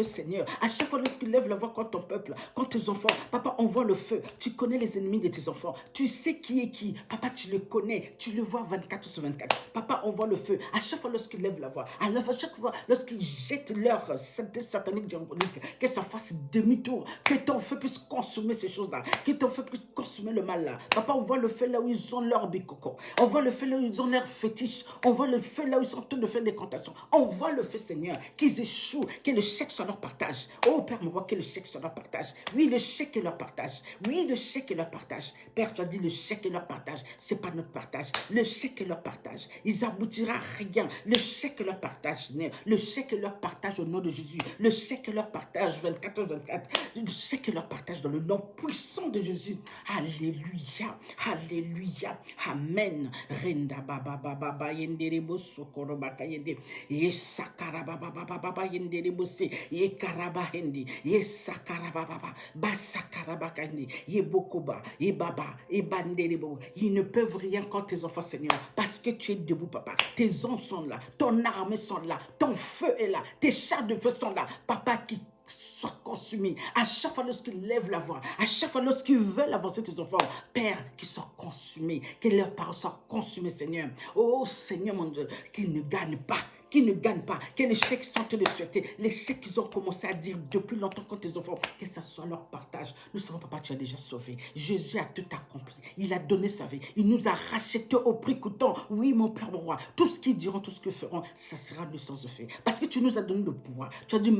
Seigneur, à chaque fois lorsqu'il lève la voix contre ton peuple, contre tes enfants, papa, on voit le feu. Tu connais les ennemis de tes enfants. Tu sais qui est qui. Papa, tu le connais. Tu le vois 24 sur 24. Papa, on voit le feu. À chaque fois lorsqu'ils lèvent la voix, à chaque fois lorsqu'ils jettent leur satanique diabolique, que ça fasse demi-tour, que ton feu puisse consommer ces choses-là, que ton feu puisse consommer le mal là. Papa, on voit le feu là où ils ont leur bicoco. On voit le feu là où ils ont leur fétiche. On voit le feu là où ils sont en train de faire des cantations. On voit le feu, Seigneur, qu'ils échouent, que le chèque soit leur partage. Oh Père, me voit que le chèque soit leur partage. Oui, le chèque est leur partage. partage. Oui, le chèque est leur partage. Père, tu as dit le chèque est leur partage. Ce n'est pas notre partage. Le chèque est leur partage. Ils aboutira à rien. Le chèque est leur partage, Seigneur. Le chèque est leur partage au nom de Jésus. Le chèque est leur partage 24/24. Le chèque est leur partage dans le nom puissant de Jésus. Alléluia. Alléluia. Amen. Renda baba baba baba yenderebo sokoro baka yende. Yesakara baba baba baba yenderebo se. Yekaraba hendi. Yesakara baba baba. Basakara baka yende. Yebokoba. Yebaba. Yebanderebo. Ils ne peuvent rien contre tes enfants, Seigneur. Parce que tu es debout, papa. Tes anges sont là. Ton armée sont là. Ton feu est là. Tes chars de feu sont là. Papa, qui soit consumé. À chaque fois lorsqu'ils lèvent la voix, à chaque fois lorsqu'ils veulent avancer tes enfants, Père, qu'ils soient consumés, que leurs paroles soient consumées, Seigneur. Oh Seigneur mon Dieu, qu'ils ne gagnent pas, que l'échec sont en train de souhaiter, l'échec qu'ils ont commencé à dire depuis longtemps contre tes enfants, que ça soit leur partage. Nous savons, papa, tu as déjà sauvé. Jésus a tout accompli. Il a donné sa vie. Il nous a rachetés au prix coûtant. Oui, mon Père, mon roi, tout ce qu'ils diront, tout ce qu'ils feront, ça sera de sens de fait. Parce que tu nous as donné le pouvoir. Tu as dit...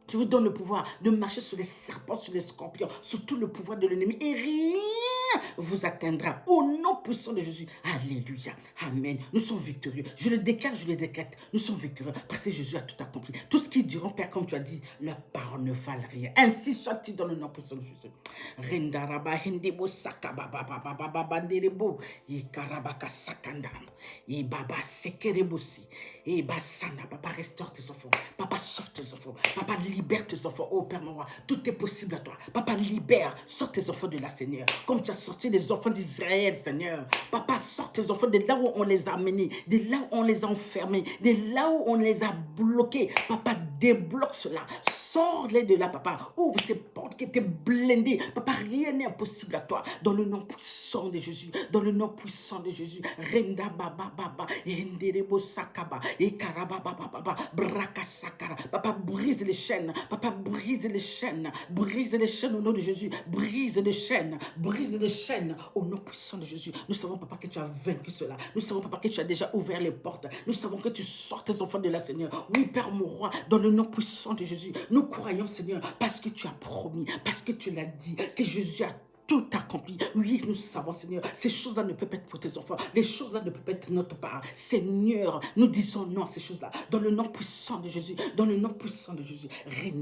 Tu vous donnes le pouvoir de marcher sur les serpents, sur les scorpions, sur tout le pouvoir de l'ennemi. Et rien vous atteindra. Au nom puissant de Jésus. Alléluia. Amen. Nous sommes victorieux. Je le déclare, je le décrète. Nous sommes victorieux parce que Jésus a tout accompli. Tout ce qu'ils diront, Père, comme tu as dit, leurs paroles ne valent rien. Ainsi soit-il dans le nom puissant de Jésus. Rendaraba hendebo sakababa baba banderebo. Ikarabaka sakandam. Et baba sekerebosi. Et basana. Papa, restaure tes enfants. Papa, sauve tes enfants. Papa, libère tes enfants, oh Père mon roi, tout est possible à toi. Papa, libère, sors tes enfants de la Seigneur, comme tu as sorti les enfants d'Israël, Seigneur. Papa, sors tes enfants de là où on les a amenés, de là où on les a enfermés, de là où on les a bloqués. Papa, débloque cela, sors-les de là, papa. Ouvre ces portes qui étaient blindées. Papa, rien n'est impossible à toi. Dans le nom puissant de Jésus, dans le nom puissant de Jésus. Renda baba baba, enderebo sakaba, ekaraba baba baba, braka sakara. Papa, brise les chaînes. Papa, brise les chaînes. Brise les chaînes au nom de Jésus. Brise les chaînes. Brise les chaînes au nom puissant de Jésus. Nous savons, papa, que tu as vaincu cela. Nous savons, papa, que tu as déjà ouvert les portes. Nous savons que tu sors tes enfants de la Seigneur. Oui, Père, mon roi, dans le nom puissant de Jésus. Nous croyons, Seigneur, parce que tu as promis, parce que tu l'as dit, que Jésus a tout accompli. Oui, nous savons, Seigneur, ces choses-là ne peuvent pas être pour tes enfants. Les choses-là ne peuvent pas être notre part. Seigneur, nous disons non à ces choses-là. Dans le nom puissant de Jésus. Dans le nom puissant de Jésus.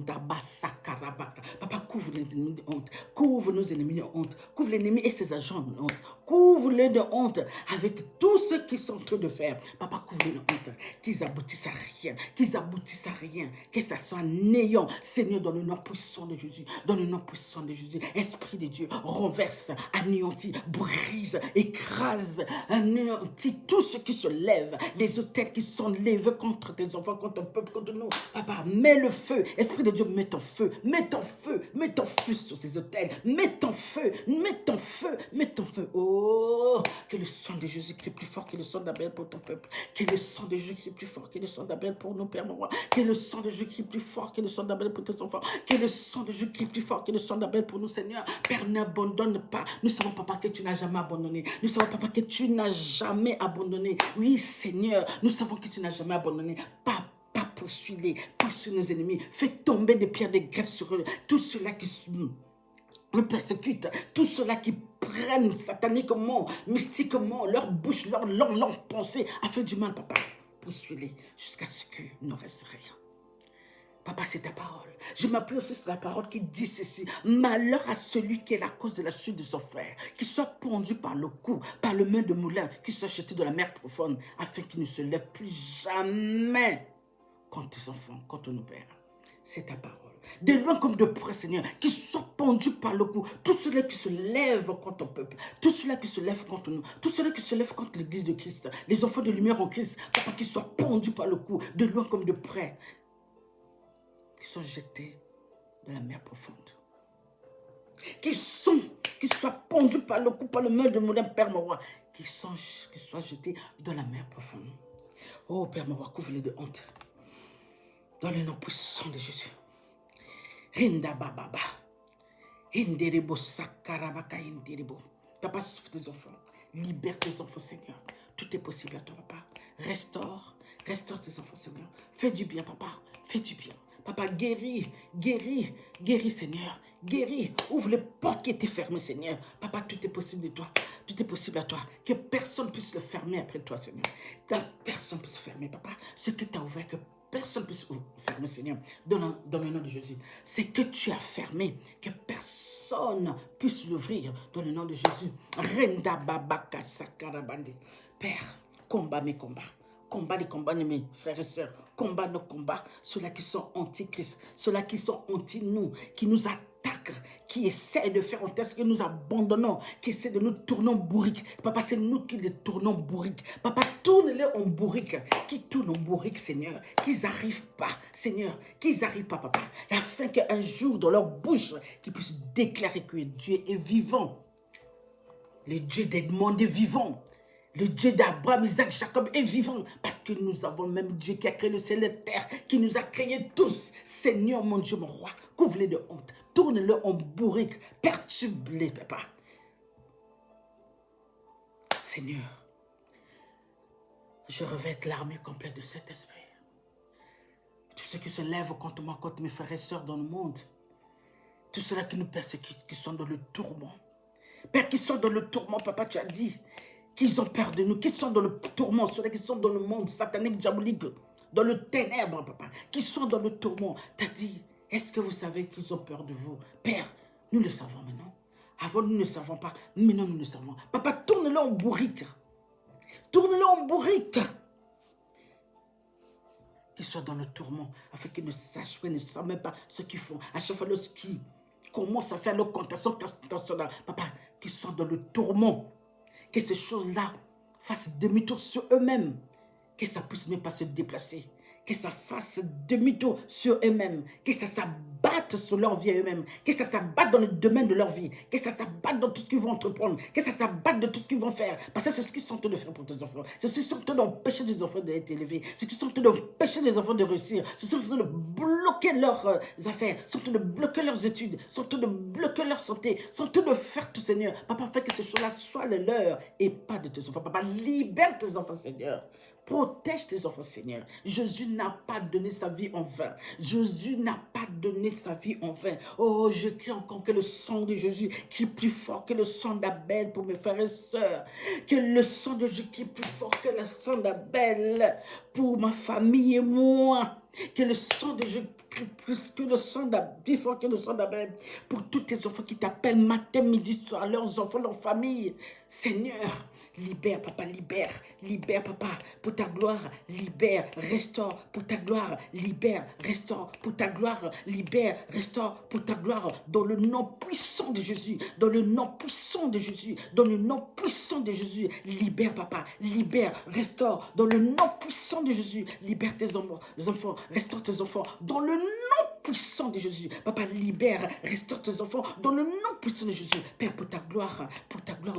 Papa, couvre les ennemis de honte. Couvre nos ennemis de honte. Couvre l'ennemi et ses agents de honte. Couvre-les de honte avec tout ce qu'ils sont en train de faire. Papa, couvre-les de honte. Qu'ils aboutissent à rien. Qu'ils aboutissent à rien. Que ça soit néant. Seigneur, dans le nom puissant de Jésus. Dans le nom puissant de Jésus. Esprit de Dieu, renverse, anéantit, brise, écrase, anéantit tout ce qui se lève, les autels qui sont levés contre tes enfants, contre ton peuple, contre nous. Papa, mets le feu. Esprit de Dieu, mets ton feu, mets ton feu, mets ton feu sur ces autels, mets ton feu, mets ton feu, mets ton feu. Oh, que le sang de Jésus crie plus fort que le sang d'Abel pour ton peuple, que le sang de Jésus crie plus fort que le sang d'Abel pour nos pères, mon roi, que le sang de Jésus crie plus fort que le sang d'Abel pour tes enfants, que le sang de Jésus crie plus fort que le sang d'Abel pour nous, Seigneur. Père, n'abandonne pas. Nous savons, papa, que tu n'as jamais abandonné. Nous savons, papa, que tu n'as jamais abandonné. Oui, Seigneur, nous savons que tu n'as jamais abandonné. Papa, poursuis-les, poursuis nos ennemis. Fais tomber des pierres de grève sur eux. Tout cela qui me persécute, tout cela qui prennent sataniquement, mystiquement, leur bouche, leur langue, leur pensée, a fait du mal, papa. Poursuis-les jusqu'à ce qu'il ne reste rien. Papa, c'est ta parole. Je m'appuie aussi sur la parole qui dit ceci. Malheur à celui qui est la cause de la chute de son frère, qui soit pendu par le cou, par le main de moulin, qui soit jeté dans la mer profonde, afin qu'il ne se lève plus jamais contre tes enfants, contre nos pères. C'est ta parole. De loin comme de près, Seigneur, qui soit pendu par le cou. Tout cela qui se lève contre ton peuple, tout cela qui se lève contre nous, tout cela qui se lève contre l'église de Christ, les enfants de lumière en Christ, papa, qui soit pendu par le cou, de loin comme de près, qui sont jetés dans la mer profonde. Qui soient pendus par le cou, par le main de mon Père, mon roi, qui soient jetés dans la mer profonde. Oh, Père, mon roi, couvre-les de honte. Dans le nom puissant de Jésus. Rinda bababa. Inderebo sakarabaka inderebo. Papa, sauve tes enfants. Libère tes enfants, Seigneur. Tout est possible à toi, papa. Restaure tes enfants, Seigneur. Fais du bien, papa. Fais du bien. Papa, guéris, guéris, guéris, Seigneur. Guéris, ouvre les portes qui étaient fermées, Seigneur. Papa, tout est possible de toi. Tout est possible à toi. Que personne puisse le fermer après toi, Seigneur. Que personne puisse fermer, Papa. Ce que tu as ouvert, que personne puisse fermer, Seigneur. Dans le nom de Jésus. C'est que tu as fermé. Que personne puisse l'ouvrir. Dans le nom de Jésus. Renda babaka sakarabandi. Père, combat mes combats. Combat les combats de mes frères et sœurs. Combat nos combats. Ceux-là qui sont anti-Christ. Ceux-là qui sont anti-nous. Qui nous attaquent. Qui essaient de faire en test que nous abandonnons. Qui essaient de nous tourner en bourrique. Papa, c'est nous qui les tournons en bourrique. Papa, tourne-les en bourrique. Qui tournent en bourrique, Seigneur. Qu'ils n'arrivent pas, Seigneur. Qu'ils n'arrivent pas, Papa. Afin qu'un jour, dans leur bouche, qu'ils puissent déclarer que Dieu est vivant. Le Dieu d'Edmond est vivant. Le Dieu d'Abraham, Isaac, Jacob est vivant. Parce que nous avons le même Dieu qui a créé le ciel et la terre, qui nous a créés tous. Seigneur, mon Dieu, mon roi, couvre-les de honte. Tourne-le en bourrique. Perturbe-les, Papa. Seigneur, je revête l'armée complète de cet esprit. Tous ceux qui se lèvent contre moi, contre mes frères et sœurs dans le monde. Tous ceux-là qui nous persécutent, qui sont dans le tourment. Père, qui sont dans le tourment, Papa, tu as dit qu'ils ont peur de nous, qui sont dans le tourment, ceux-là qui sont dans le monde satanique, diabolique, dans le ténèbre, Papa, qui sont dans le tourment. Tu as dit, est-ce que vous savez qu'ils ont peur de vous? Père, nous le savons maintenant. Avant, nous ne savons pas. Maintenant, nous le savons. Papa, tourne-le en bourrique. Tourne-le en bourrique. Qu'ils soient dans le tourment, afin qu'ils ne sachent pas, ne savent même pas ce qu'ils font. À chaque fois, lorsqu'ils commencent à faire leur contention, Papa, qu'ils soient dans le tourment. Que ces choses-là fassent demi-tour sur eux-mêmes. Que ça ne puisse même pas se déplacer. Que ça fasse demi-tour sur eux-mêmes. Que ça s'abatte sur leur vie eux-mêmes. Que ça s'abatte dans le domaine de leur vie. Que ça s'abatte dans tout ce qu'ils vont entreprendre. Que ça s'abatte de tout ce qu'ils vont faire. Parce que c'est ce qu'ils sont en train de faire pour tes enfants. C'est ce qu'ils sont en train d'empêcher des enfants d'être élevés. C'est ce qu'ils sont en train d'empêcher des enfants de réussir. C'est ce qu'ils sont en train de bloquer leurs affaires. Sont en train de bloquer leurs études. Sont en train de bloquer leur santé. Sont en train de faire tout, Seigneur. Papa, fais que ces choses-là soient les leurs et pas de tes enfants. Papa, libère tes enfants, Seigneur. Protège tes enfants, Seigneur. Jésus n'a pas donné sa vie en vain. Jésus n'a pas donné sa vie en vain. Oh, je crie encore que le sang de Jésus qui est plus fort que le sang d'Abel pour mes frères et sœurs. Que le sang de Jésus qui est plus fort que le sang d'Abel pour ma famille et moi. Que le sang de Jésus plus que le sang d'Abel, plus fort que le sang d'Abel pour tous tes enfants qui t'appellent matin, midi, soir, leurs enfants, leurs familles. Seigneur, libère, Papa, libère, libère, Papa, pour ta gloire, libère, restaure, pour ta gloire, libère, restaure, pour ta gloire, libère, restaure, pour ta gloire, dans le nom puissant de Jésus, dans le nom puissant de Jésus, dans le nom puissant de Jésus, libère, Papa, libère, restaure, dans le nom puissant de Jésus, libère tes enfants, restaure tes enfants, dans le nom puissant de Jésus. Papa, libère, restaure tes enfants dans le nom puissant de Jésus. Père, pour ta gloire,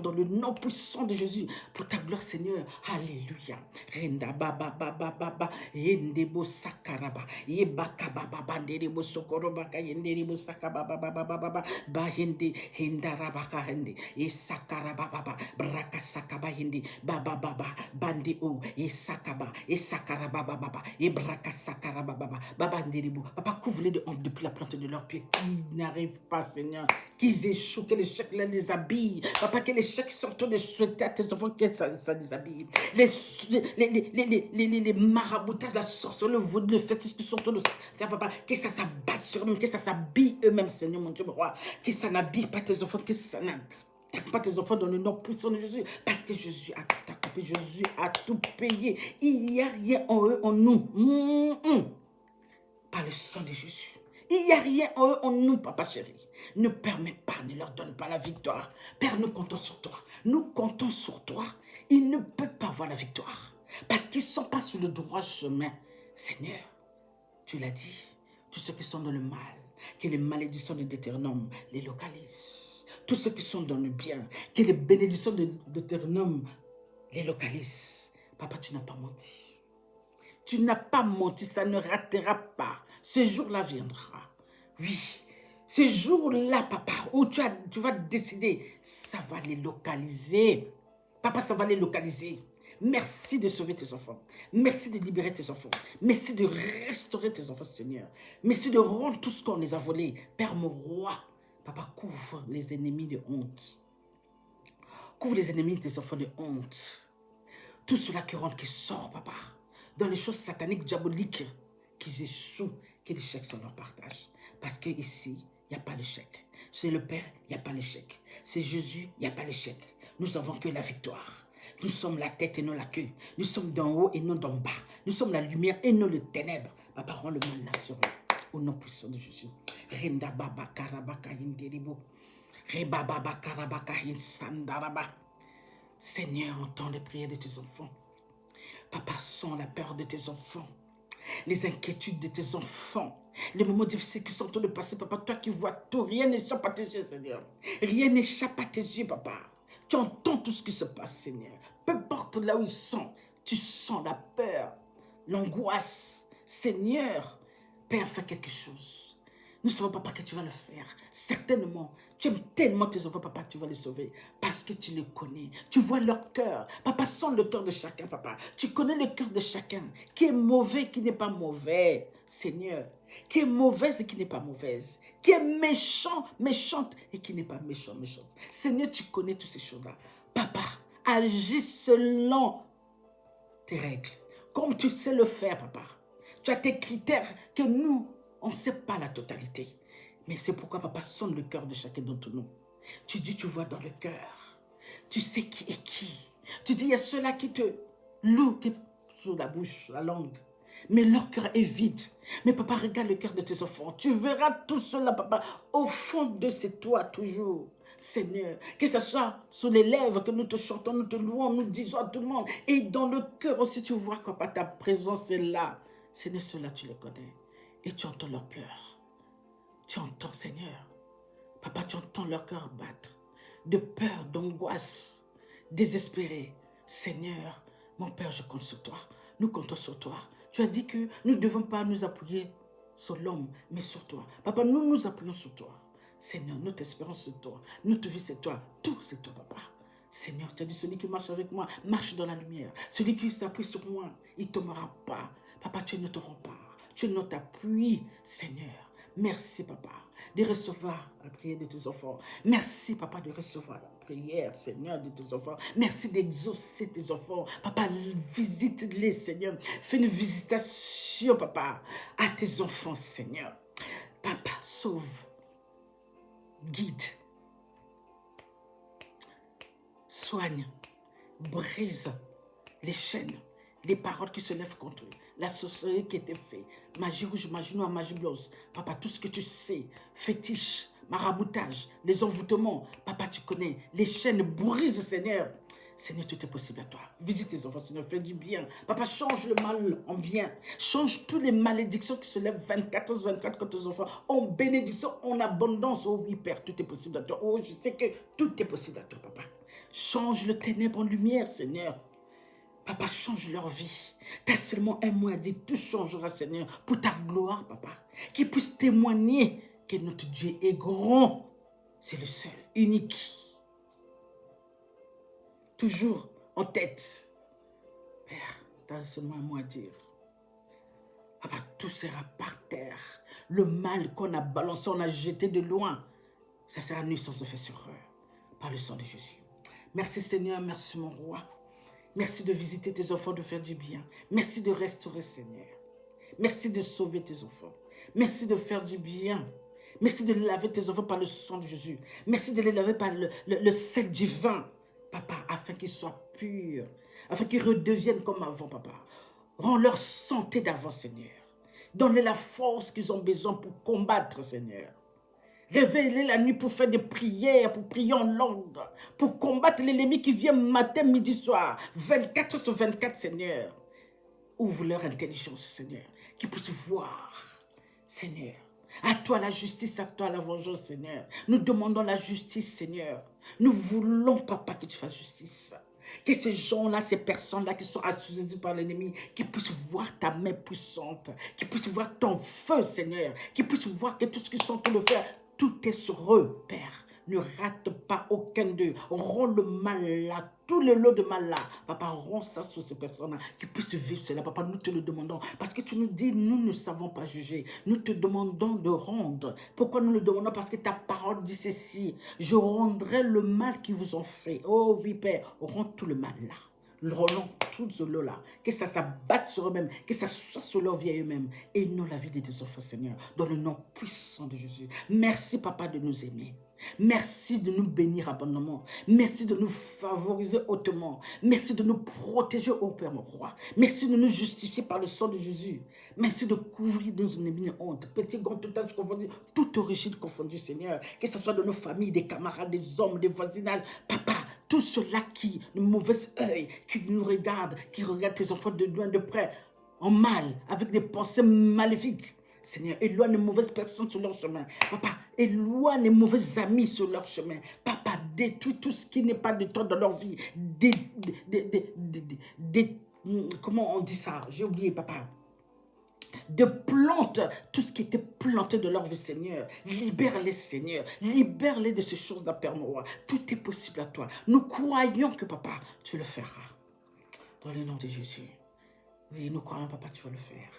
dans le nom puissant de Jésus, pour ta gloire, Seigneur. Alléluia. Renda baba baba baba yendebo sakaraba yebaka baba bandebo sokoroba yendebo sakaba baba baba ba yende hendaraba ka hende e sakaraba baba braka sakaba yende baba baba bande o e sakaba e sakaraba baba e braka sakaraba baba baba ndebo. Papa, couvre-les de honte depuis la plante de leurs pieds, qu'ils n'arrivent pas, Seigneur, qu'ils échouent, que l'échec les habille. Papa, que l'échec sortent de souhaiter à tes enfants, que ça les habille. Les maraboutages, la sorcellerie, le vaudou, le fétiche qui sont en train de faire, Papa, que ça s'abatte sur eux-mêmes, que ça s'habille eux-mêmes, Seigneur, mon Dieu, mon roi, que ça n'habille pas tes enfants, que ça n'attaque pas tes enfants dans le nom puissant de Jésus, parce que Jésus a tout accompli, Jésus a tout payé. Il n'y a rien en eux, en nous. Par le sang de Jésus. Il n'y a rien en eux, en nous, Papa chéri. Ne permets pas, ne leur donne pas la victoire. Père, nous comptons sur toi. Nous comptons sur toi. Ils ne peuvent pas avoir la victoire. Parce qu'ils ne sont pas sur le droit chemin. Seigneur, tu l'as dit. Tous ceux qui sont dans le mal, que les malédictions de Deutéronome les localisent. Tous ceux qui sont dans le bien, que les bénédictions de Deutéronome les localisent. Papa, tu n'as pas menti. Tu n'as pas menti, ça ne ratera pas. Ce jour-là viendra. Oui, ce jour-là, Papa, où tu vas décider, ça va les localiser. Papa, ça va les localiser. Merci de sauver tes enfants. Merci de libérer tes enfants. Merci de restaurer tes enfants, Seigneur. Merci de rendre tout ce qu'on les a volés. Père mon roi, papa, couvre les ennemis de honte. Couvre les ennemis des enfants de honte. Tout cela qui rentre, qui sort, papa, dans les choses sataniques, diaboliques, qu'ils échouent, que l'échec soit leur partage. Parce qu'ici, il n'y a pas l'échec. C'est le Père, il n'y a pas l'échec. C'est Jésus, il n'y a pas l'échec. Nous n'avons que la victoire. Nous sommes la tête et non la queue. Nous sommes d'en haut et non d'en bas. Nous sommes la lumière et non les ténèbres. Papa, rend le mal là sur eux. Au nom puissant de Jésus. Renda baba karabaka indiribo. Rebaba karabaka insandaraba. Seigneur, entends les prières de tes enfants. Papa, sens la peur de tes enfants. Les inquiétudes de tes enfants. Les moments difficiles qui sont en train de passer, papa. Toi qui vois tout, rien n'échappe à tes yeux, Seigneur. Rien n'échappe à tes yeux, papa. Tu entends tout ce qui se passe, Seigneur. Peu importe là où ils sont, tu sens la peur, l'angoisse. Seigneur, Père, fais quelque chose. Nous savons, papa, que tu vas le faire. Certainement. Tu aimes tellement tes enfants, papa, tu vas les sauver. Parce que tu les connais. Tu vois leur cœur. Papa, sens le cœur de chacun, papa. Tu connais le cœur de chacun. Qui est mauvais, qui n'est pas mauvais, Seigneur. Qui est mauvaise et qui n'est pas mauvaise. Qui est méchant, méchante et qui n'est pas méchant, méchante. Seigneur, tu connais toutes ces choses-là. Papa, agis selon tes règles. Comme tu sais le faire, papa. Tu as tes critères que nous, on ne sait pas la totalité. Mais c'est pourquoi, papa, sonne le cœur de chacun d'entre nous. Tu dis, tu vois dans le cœur. Tu sais qui est qui. Tu dis, il y a ceux-là qui te louent sur la bouche, la langue. Mais leur cœur est vide. Mais papa, regarde le cœur de tes enfants. Tu verras tout cela, papa. Au fond de c'est toi toujours, Seigneur. Que ce soit sur les lèvres que nous te chantons, nous te louons, nous disons à tout le monde. Et dans le cœur aussi, tu vois, papa, ta présence est là. Seigneur, ceux-là, tu les connais. Et tu entends leurs pleurs. Tu entends, Seigneur. Papa, tu entends leur cœur battre. De peur, d'angoisse, désespéré. Seigneur, mon Père, je compte sur toi. Nous comptons sur toi. Tu as dit que nous ne devons pas nous appuyer sur l'homme, mais sur toi. Papa, nous nous appuyons sur toi. Seigneur, notre espérance c'est toi. Notre vie c'est toi. Tout c'est toi, papa. Seigneur, tu as dit, celui qui marche avec moi, marche dans la lumière. Celui qui s'appuie sur moi, il ne tombera pas. Papa, tu es notre rempart. Tu es notre appui, Seigneur. Merci, papa, de recevoir la prière de tes enfants. Merci, papa, de recevoir la prière, Seigneur, de tes enfants. Merci d'exaucer tes enfants. Papa, visite-les, Seigneur. Fais une visitation, papa, à tes enfants, Seigneur. Papa, sauve, guide, soigne, brise les chaînes, les paroles qui se lèvent contre eux, la sorcellerie qui était faite, magie rouge, magie noire, magie blanche. Papa, tout ce que tu sais, fétiche, maraboutage, les envoûtements, papa, tu connais, les chaînes brise, Seigneur. Seigneur, tout est possible à toi. Visite tes enfants, Seigneur, fais du bien. Papa, change le mal en bien. Change toutes les malédictions qui se lèvent 24 contre tes enfants. En bénédiction, en abondance. Oh oui, Père, tout est possible à toi. Oh, je sais que tout est possible à toi, papa. Change le ténèbre en lumière, Seigneur. Papa, change leur vie. T'as seulement un mot à dire, tout changera, Seigneur, pour ta gloire, papa. Qu'ils puissent témoigner que notre Dieu est grand. C'est le seul, unique. Toujours en tête. Père, t'as seulement un mot à dire. Papa, tout sera par terre. Le mal qu'on a balancé, on a jeté de loin. Ça sera nuisance de fait sur eux. Par le sang de Jésus. Merci, Seigneur, merci, mon roi. Merci de visiter tes enfants, de faire du bien. Merci de restaurer, Seigneur. Merci de sauver tes enfants. Merci de faire du bien. Merci de laver tes enfants par le sang de Jésus. Merci de les laver par le sel divin, papa, afin qu'ils soient purs, afin qu'ils redeviennent comme avant, papa. Rends leur santé d'avant, Seigneur. Donne-les la force qu'ils ont besoin pour combattre, Seigneur. Réveille-les la nuit pour faire des prières, pour prier en langue, pour combattre l'ennemi qui vient matin, midi, soir, 24 sur 24, Seigneur. Ouvre leur intelligence, Seigneur, qu'ils puissent voir, Seigneur. À toi la justice, à toi la vengeance, Seigneur. Nous demandons la justice, Seigneur. Nous voulons, papa, que tu fasses justice. Que ces gens-là, ces personnes-là qui sont assujetties par l'ennemi, qui puissent voir ta main puissante, qui puissent voir ton feu, Seigneur, qui puissent voir que tout ce qu'ils sont en train de faire, tout est sur eux, Père. Ne rate pas aucun d'eux. Rends le mal là, tout le lot de mal là. Papa, rends ça sur ces personnes-là, qui puissent vivre cela. Papa, nous te le demandons. Parce que tu nous dis, nous ne savons pas juger. Nous te demandons de rendre. Pourquoi nous le demandons? Parce que ta parole dit ceci. Je rendrai le mal qu'ils vous ont fait. Oh oui, Père, rends tout le mal là. Rendons tout ce lot-là. Que ça s'abatte sur eux-mêmes. Que ça soit sur leur vie à eux-mêmes. Et non la vie de tes enfants, Seigneur. Dans le nom puissant de Jésus. Merci, Papa, de nous aimer. Merci de nous bénir abondamment. Merci de nous favoriser hautement. Merci de nous protéger, ô Père, mon roi. Merci de nous justifier par le sang de Jésus. Merci de couvrir nos ennemis honte. Petit, grand, tout âge confondu, toute origine confondue, Seigneur. Que ce soit de nos familles, des camarades, des hommes, des voisinages. Papa, tout cela qui, de mauvais œil, qui nous regarde, qui regarde tes enfants de loin, de près, en mal, avec des pensées maléfiques. Seigneur, éloigne les mauvaises personnes sur leur chemin. Papa, éloigne les mauvais amis sur leur chemin. Papa, détruis tout ce qui n'est pas de toi dans leur vie. Comment on dit ça? J'ai oublié, papa. De plante tout ce qui était planté de leur vie, Seigneur. Libère-les, Seigneur. Libère-les de ces choses-là, Père mon roi. Tout est possible à toi. Nous croyons que, papa, tu le feras. Dans le nom de Jésus. Oui, nous croyons, papa, tu vas le faire.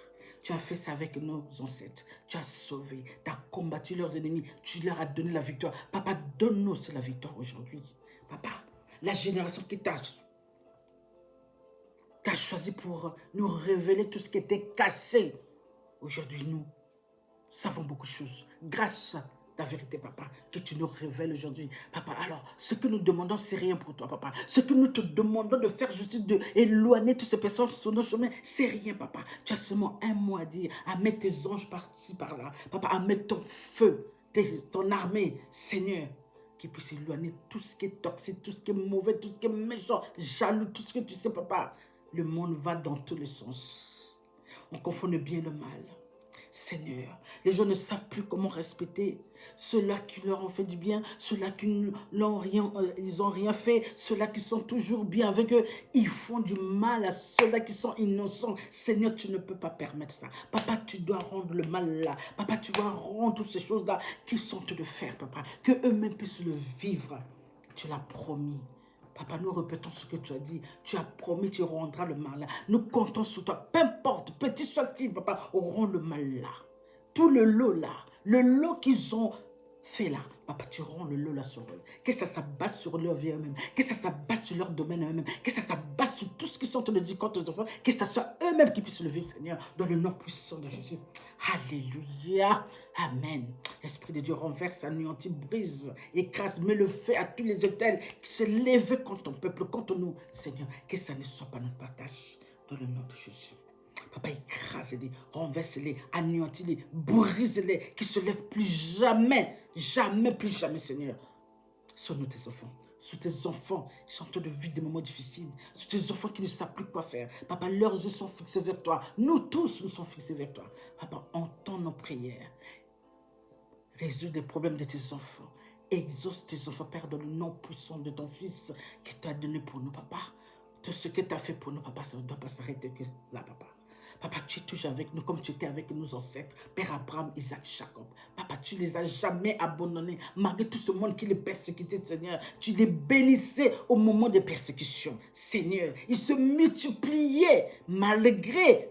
Tu as fait ça avec nos ancêtres. Tu as sauvé, tu as combattu leurs ennemis. Tu leur as donné la victoire. Papa, donne-nous la victoire aujourd'hui. Papa, la génération qui t'a choisi pour nous révéler tout ce qui était caché. Aujourd'hui, nous savons beaucoup de choses. Grâce à ta vérité, papa, que tu nous révèles aujourd'hui. Papa, alors, ce que nous demandons, c'est rien pour toi, papa. Ce que nous te demandons de faire justice, de éloigner toutes ces personnes sur nos chemins, c'est rien, papa. Tu as seulement un mot à dire, à mettre tes anges par-ci, par-là. Papa, à mettre ton feu, ton armée, Seigneur, qui puisse éloigner tout ce qui est toxique, tout ce qui est mauvais, tout ce qui est méchant, jaloux, tout ce que tu sais, papa. Le monde va dans tous les sens. On confond le bien et le mal. Seigneur, les gens ne savent plus comment respecter ceux-là qui leur ont fait du bien, ceux-là qui n'ont rien, ils ont rien fait, ceux-là qui sont toujours bien avec eux, ils font du mal à ceux-là qui sont innocents. Seigneur, tu ne peux pas permettre ça. Papa, tu dois rendre le mal là. Papa, tu dois rendre toutes ces choses-là qui sont de faire, papa, que eux-mêmes puissent le vivre. Tu l'as promis. Papa, nous répétons ce que tu as dit. Tu as promis, tu rendras le mal là. Nous comptons sur toi. Peu importe, petit soit-il, papa, rends le mal là. Tout le lot là, le lot qu'ils ont fait là, papa, tu rends le lot là sur eux. Que ça s'abatte sur leur vie eux-mêmes. Que ça s'abatte sur leur domaine eux-mêmes. Que ça s'abatte sur tout ce qui sont en train de dire contre les enfants. Que ça soit eux-mêmes qui puissent le vivre, Seigneur, dans le nom puissant de Jésus. Alléluia. Amen. Esprit de Dieu, renverse, anéantit, brise, écrase, met le feu à tous les autels qui se lèvent contre ton peuple, contre nous, Seigneur. Que ça ne soit pas notre partage, dans le nom de Jésus. Papa, écrase-les, renverse-les, anéantis-les, brise-les, qui se lèvent plus jamais, jamais, plus jamais, Seigneur. Sur nous, tes enfants. Sur tes enfants qui sont en train de vivre des moments difficiles. Sur tes enfants qui ne savent plus quoi faire. Papa, leurs yeux sont fixés vers toi. Nous tous, nous sommes fixés vers toi. Papa, entends nos prières. Résous les problèmes de tes enfants. Exauce tes enfants, Père, dans le nom puissant de ton Fils qui t'a donné pour nous, papa. Tout ce que tu as fait pour nous, papa, ça ne doit pas s'arrêter que là, papa. Papa, tu es toujours avec nous comme tu étais avec nos ancêtres, Père Abraham, Isaac, Jacob. Papa, tu les as jamais abandonnés, malgré tout ce monde qui les persécutait, Seigneur. Tu les bénissais au moment des persécutions, Seigneur. Ils se multipliaient malgré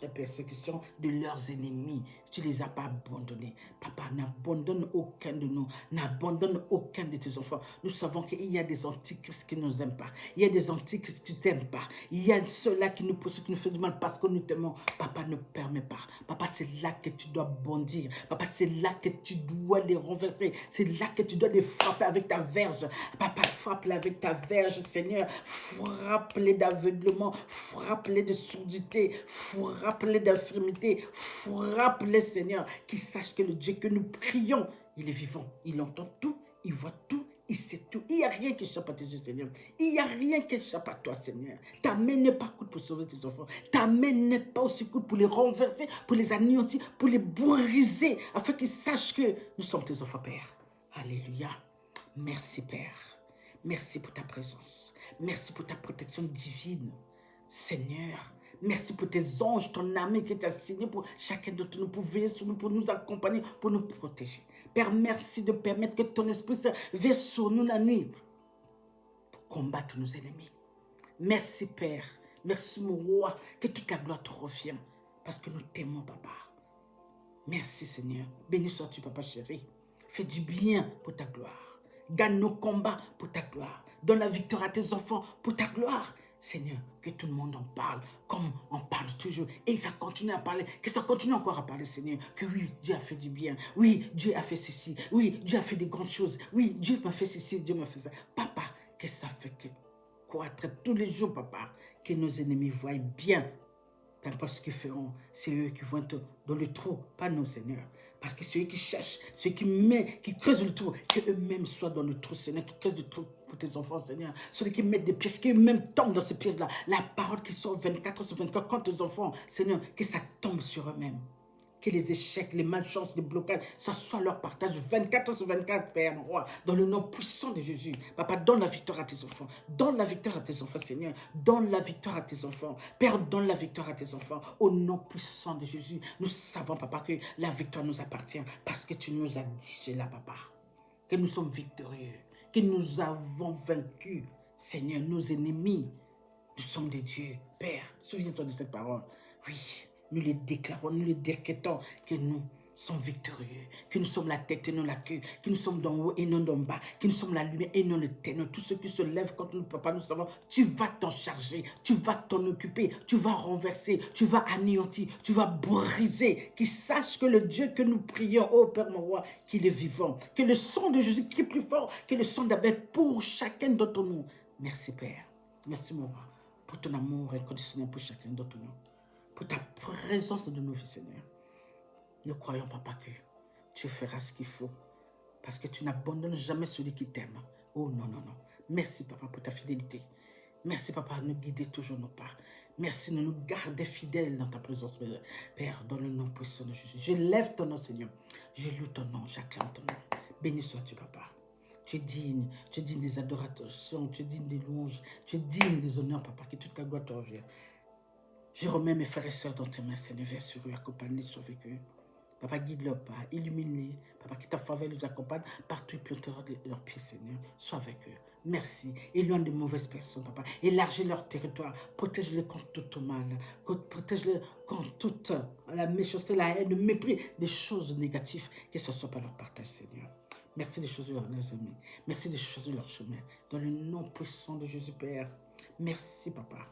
la persécution de leurs ennemis. Tu ne les as pas abandonnés. Papa, n'abandonne aucun de nous. N'abandonne aucun de tes enfants. Nous savons qu'il y a des antichrists qui ne nous aiment pas. Il y a des antichrists qui ne t'aiment pas. Il y a ceux-là qui nous poussent, qui nous font du mal parce que nous t'aimons. Papa, ne permet pas. Papa, c'est là que tu dois bondir. Papa, c'est là que tu dois les renverser. C'est là que tu dois les frapper avec ta verge. Papa, frappe-les avec ta verge, Seigneur. Frappe-les d'aveuglement. Frappe-les de surdité. Frappe-les d'infirmité. Frappe-les, Seigneur, qu'ils sachent que le Dieu que nous prions, il est vivant, il entend tout, il voit tout, il sait tout. Il n'y a rien qui échappe à tes yeux, Seigneur. Il n'y a rien qui échappe à toi, Seigneur. Ta main n'est pas courte pour sauver tes enfants. Ta main n'est pas aussi courte pour les renverser, pour les anéantir, pour les briser, afin qu'ils sachent que nous sommes tes enfants, Père. Alléluia. Merci, Père. Merci pour ta présence. Merci pour ta protection divine, Seigneur. Merci pour tes anges, ton armée qui t'a signé pour chacun d'entre nous, pour veiller sur nous, pour nous accompagner, pour nous protéger. Père, merci de permettre que ton esprit verse sur nous la nuit pour combattre nos ennemis. Merci, Père. Merci, mon roi, que toute la gloire te revient parce que nous t'aimons, papa. Merci, Seigneur. Béni sois-tu, papa chéri. Fais du bien pour ta gloire. Gagne nos combats pour ta gloire. Donne la victoire à tes enfants pour ta gloire. Seigneur, que tout le monde en parle comme on parle toujours. Et ça continue à parler, que ça continue encore à parler, Seigneur. Que oui, Dieu a fait du bien. Oui, Dieu a fait ceci. Oui, Dieu a fait des grandes choses. Oui, Dieu m'a fait ceci, Dieu m'a fait ça. Papa, que ça fait que croître tous les jours, papa. Que nos ennemis voient bien. Peu importe ce qu'ils feront, c'est eux qui vont être dans le trou, pas nous, Seigneur. Parce que ceux qui cherchent, ceux qui creusent le trou, qu'eux-mêmes soient dans le trou, Seigneur, qui creusent le trou pour tes enfants, Seigneur. Ceux qui mettent des pièges, qu'eux-mêmes tombent dans ces pièges-là. La parole qui sort 24 sur 24 contre tes enfants, Seigneur, que ça tombe sur eux-mêmes. Que les échecs, les malchances, les blocages, ça soit leur partage 24 sur 24, Père, mon roi, dans le nom puissant de Jésus. Papa, donne la victoire à tes enfants. Donne la victoire à tes enfants, Seigneur. Donne la victoire à tes enfants. Père, donne la victoire à tes enfants. Au nom puissant de Jésus, nous savons, papa, que la victoire nous appartient parce que tu nous as dit cela, papa. Que nous sommes victorieux, que nous avons vaincu, Seigneur, nos ennemis. Nous sommes des dieux. Père, souviens-toi de cette parole. Oui. Nous les déclarons, nous les décrétons que nous sommes victorieux, que nous sommes la tête et non la queue, que nous sommes d'en haut et non d'en bas, que nous sommes la lumière et non le ténèbre. Tous ceux qui se lèvent contre nous, papa, nous savons, tu vas t'en charger, tu vas t'en occuper, tu vas renverser, tu vas anéantir, tu vas briser. Qu'ils sachent que le Dieu que nous prions, oh Père mon roi, qu'il est vivant, que le sang de Jésus qui est plus fort que le sang d'Abel pour chacun d'entre nous. Merci Père, merci mon roi, pour ton amour inconditionnel pour chacun d'entre nous. Pour ta présence de nos vies, Seigneur. Nous croyons, papa, que tu feras ce qu'il faut. Parce que tu n'abandonnes jamais celui qui t'aime. Oh non, non, non. Merci, papa, pour ta fidélité. Merci, papa, de nous guider toujours nos pas. Merci de nous garder fidèles dans ta présence, Père, dans le nom puissant de Jésus. Je lève ton nom, Seigneur. Je loue ton nom, j'acclame ton nom. Béni sois-tu, papa. Tu es digne des adorations, tu es digne des louanges, tu es digne des honneurs, papa, que toute la gloire te revienne. Je remets mes frères et sœurs dans tes mains, Seigneur, vers sur eux, accompagne-les, sois avec eux. Papa, guide leur pas, illumine-les. Papa, que ta faveur les accompagne partout et plantera leurs pieds, Seigneur. Sois avec eux. Merci. Éloigne de mauvaises personnes, papa. Élargis leur territoire. Protège-les contre tout mal. Protège-les contre toute la méchanceté, la haine, le mépris, des choses négatives. Que ce ne soit pas leur partage, Seigneur. Merci de choisir leurs amis. Merci de choisir leur chemin. Dans le nom puissant de Jésus, Père. Merci, papa.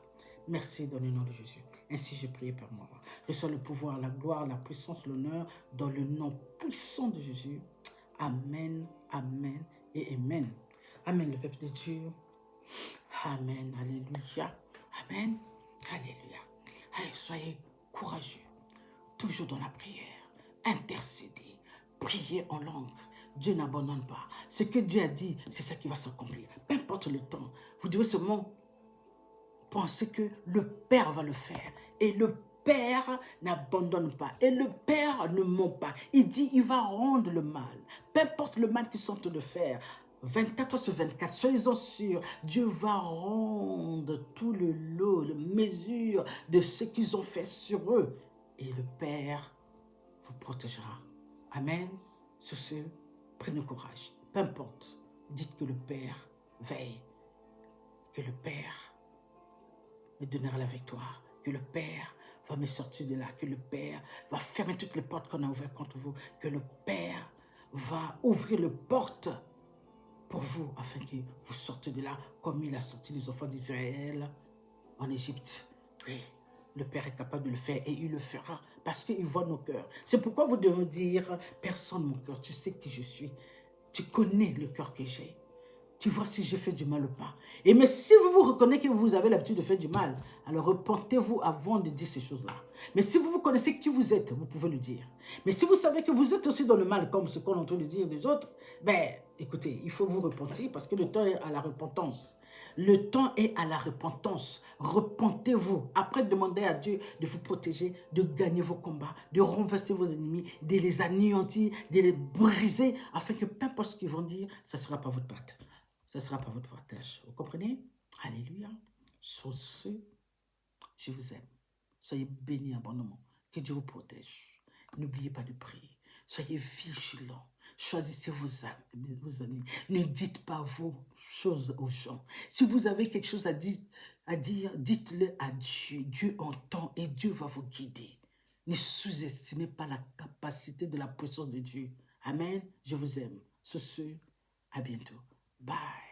Merci dans le nom de Jésus. Ainsi j'ai prié par moi. Reçois le pouvoir, la gloire, la puissance, l'honneur dans le nom puissant de Jésus. Amen, amen et amen. Amen, le peuple de Dieu. Amen, alléluia. Amen, alléluia. Allez, soyez courageux. Toujours dans la prière. Intercédez. Priez en langue. Dieu n'abandonne pas. Ce que Dieu a dit, c'est ça qui va s'accomplir. Peu importe le temps. Vous devez seulement penser que le Père va le faire. Et le Père n'abandonne pas. Et le Père ne ment pas. Il dit, il va rendre le mal. Peu importe le mal qu'ils sont en train de faire. 24 sur 24, soyez-en sûrs, Dieu va rendre tout le lot, la mesure de ce qu'ils ont fait sur eux. Et le Père vous protégera. Amen. Sur ce, prenez courage. Peu importe. Dites que le Père veille. Que le Père me donnera la victoire, que le Père va me sortir de là, que le Père va fermer toutes les portes qu'on a ouvertes contre vous, que le Père va ouvrir les portes pour vous, afin que vous sortez de là, comme il a sorti les enfants d'Israël en Égypte. Oui, le Père est capable de le faire et il le fera, parce qu'il voit nos cœurs. C'est pourquoi vous devez dire, personne mon cœur, tu sais qui je suis, tu connais le cœur que j'ai. Tu vois si j'ai fait du mal ou pas. Et mais si vous vous reconnaissez que vous avez l'habitude de faire du mal, alors repentez-vous avant de dire ces choses-là. Mais si vous vous connaissez qui vous êtes, vous pouvez le dire. Mais si vous savez que vous êtes aussi dans le mal, comme ce qu'on est en train de dire des autres, ben, écoutez, il faut vous repentir parce que le temps est à la repentance. Le temps est à la repentance. Repentez-vous. Après, demandez à Dieu de vous protéger, de gagner vos combats, de renverser vos ennemis, de les anéantir, de les briser, afin que peu importe ce qu'ils vont dire, ça ne sera pas votre partage. Ce ne sera pas votre partage. Vous comprenez? Alléluia. Sur ce, je vous aime. Soyez bénis abondamment. Que Dieu vous protège. N'oubliez pas de prier. Soyez vigilants. Choisissez vos amis. Ne dites pas vos choses aux gens. Si vous avez quelque chose à dire, dites-le à Dieu. Dieu entend et Dieu va vous guider. Ne sous-estimez pas la capacité de la puissance de Dieu. Amen. Je vous aime. Sur ce, à bientôt. Bye.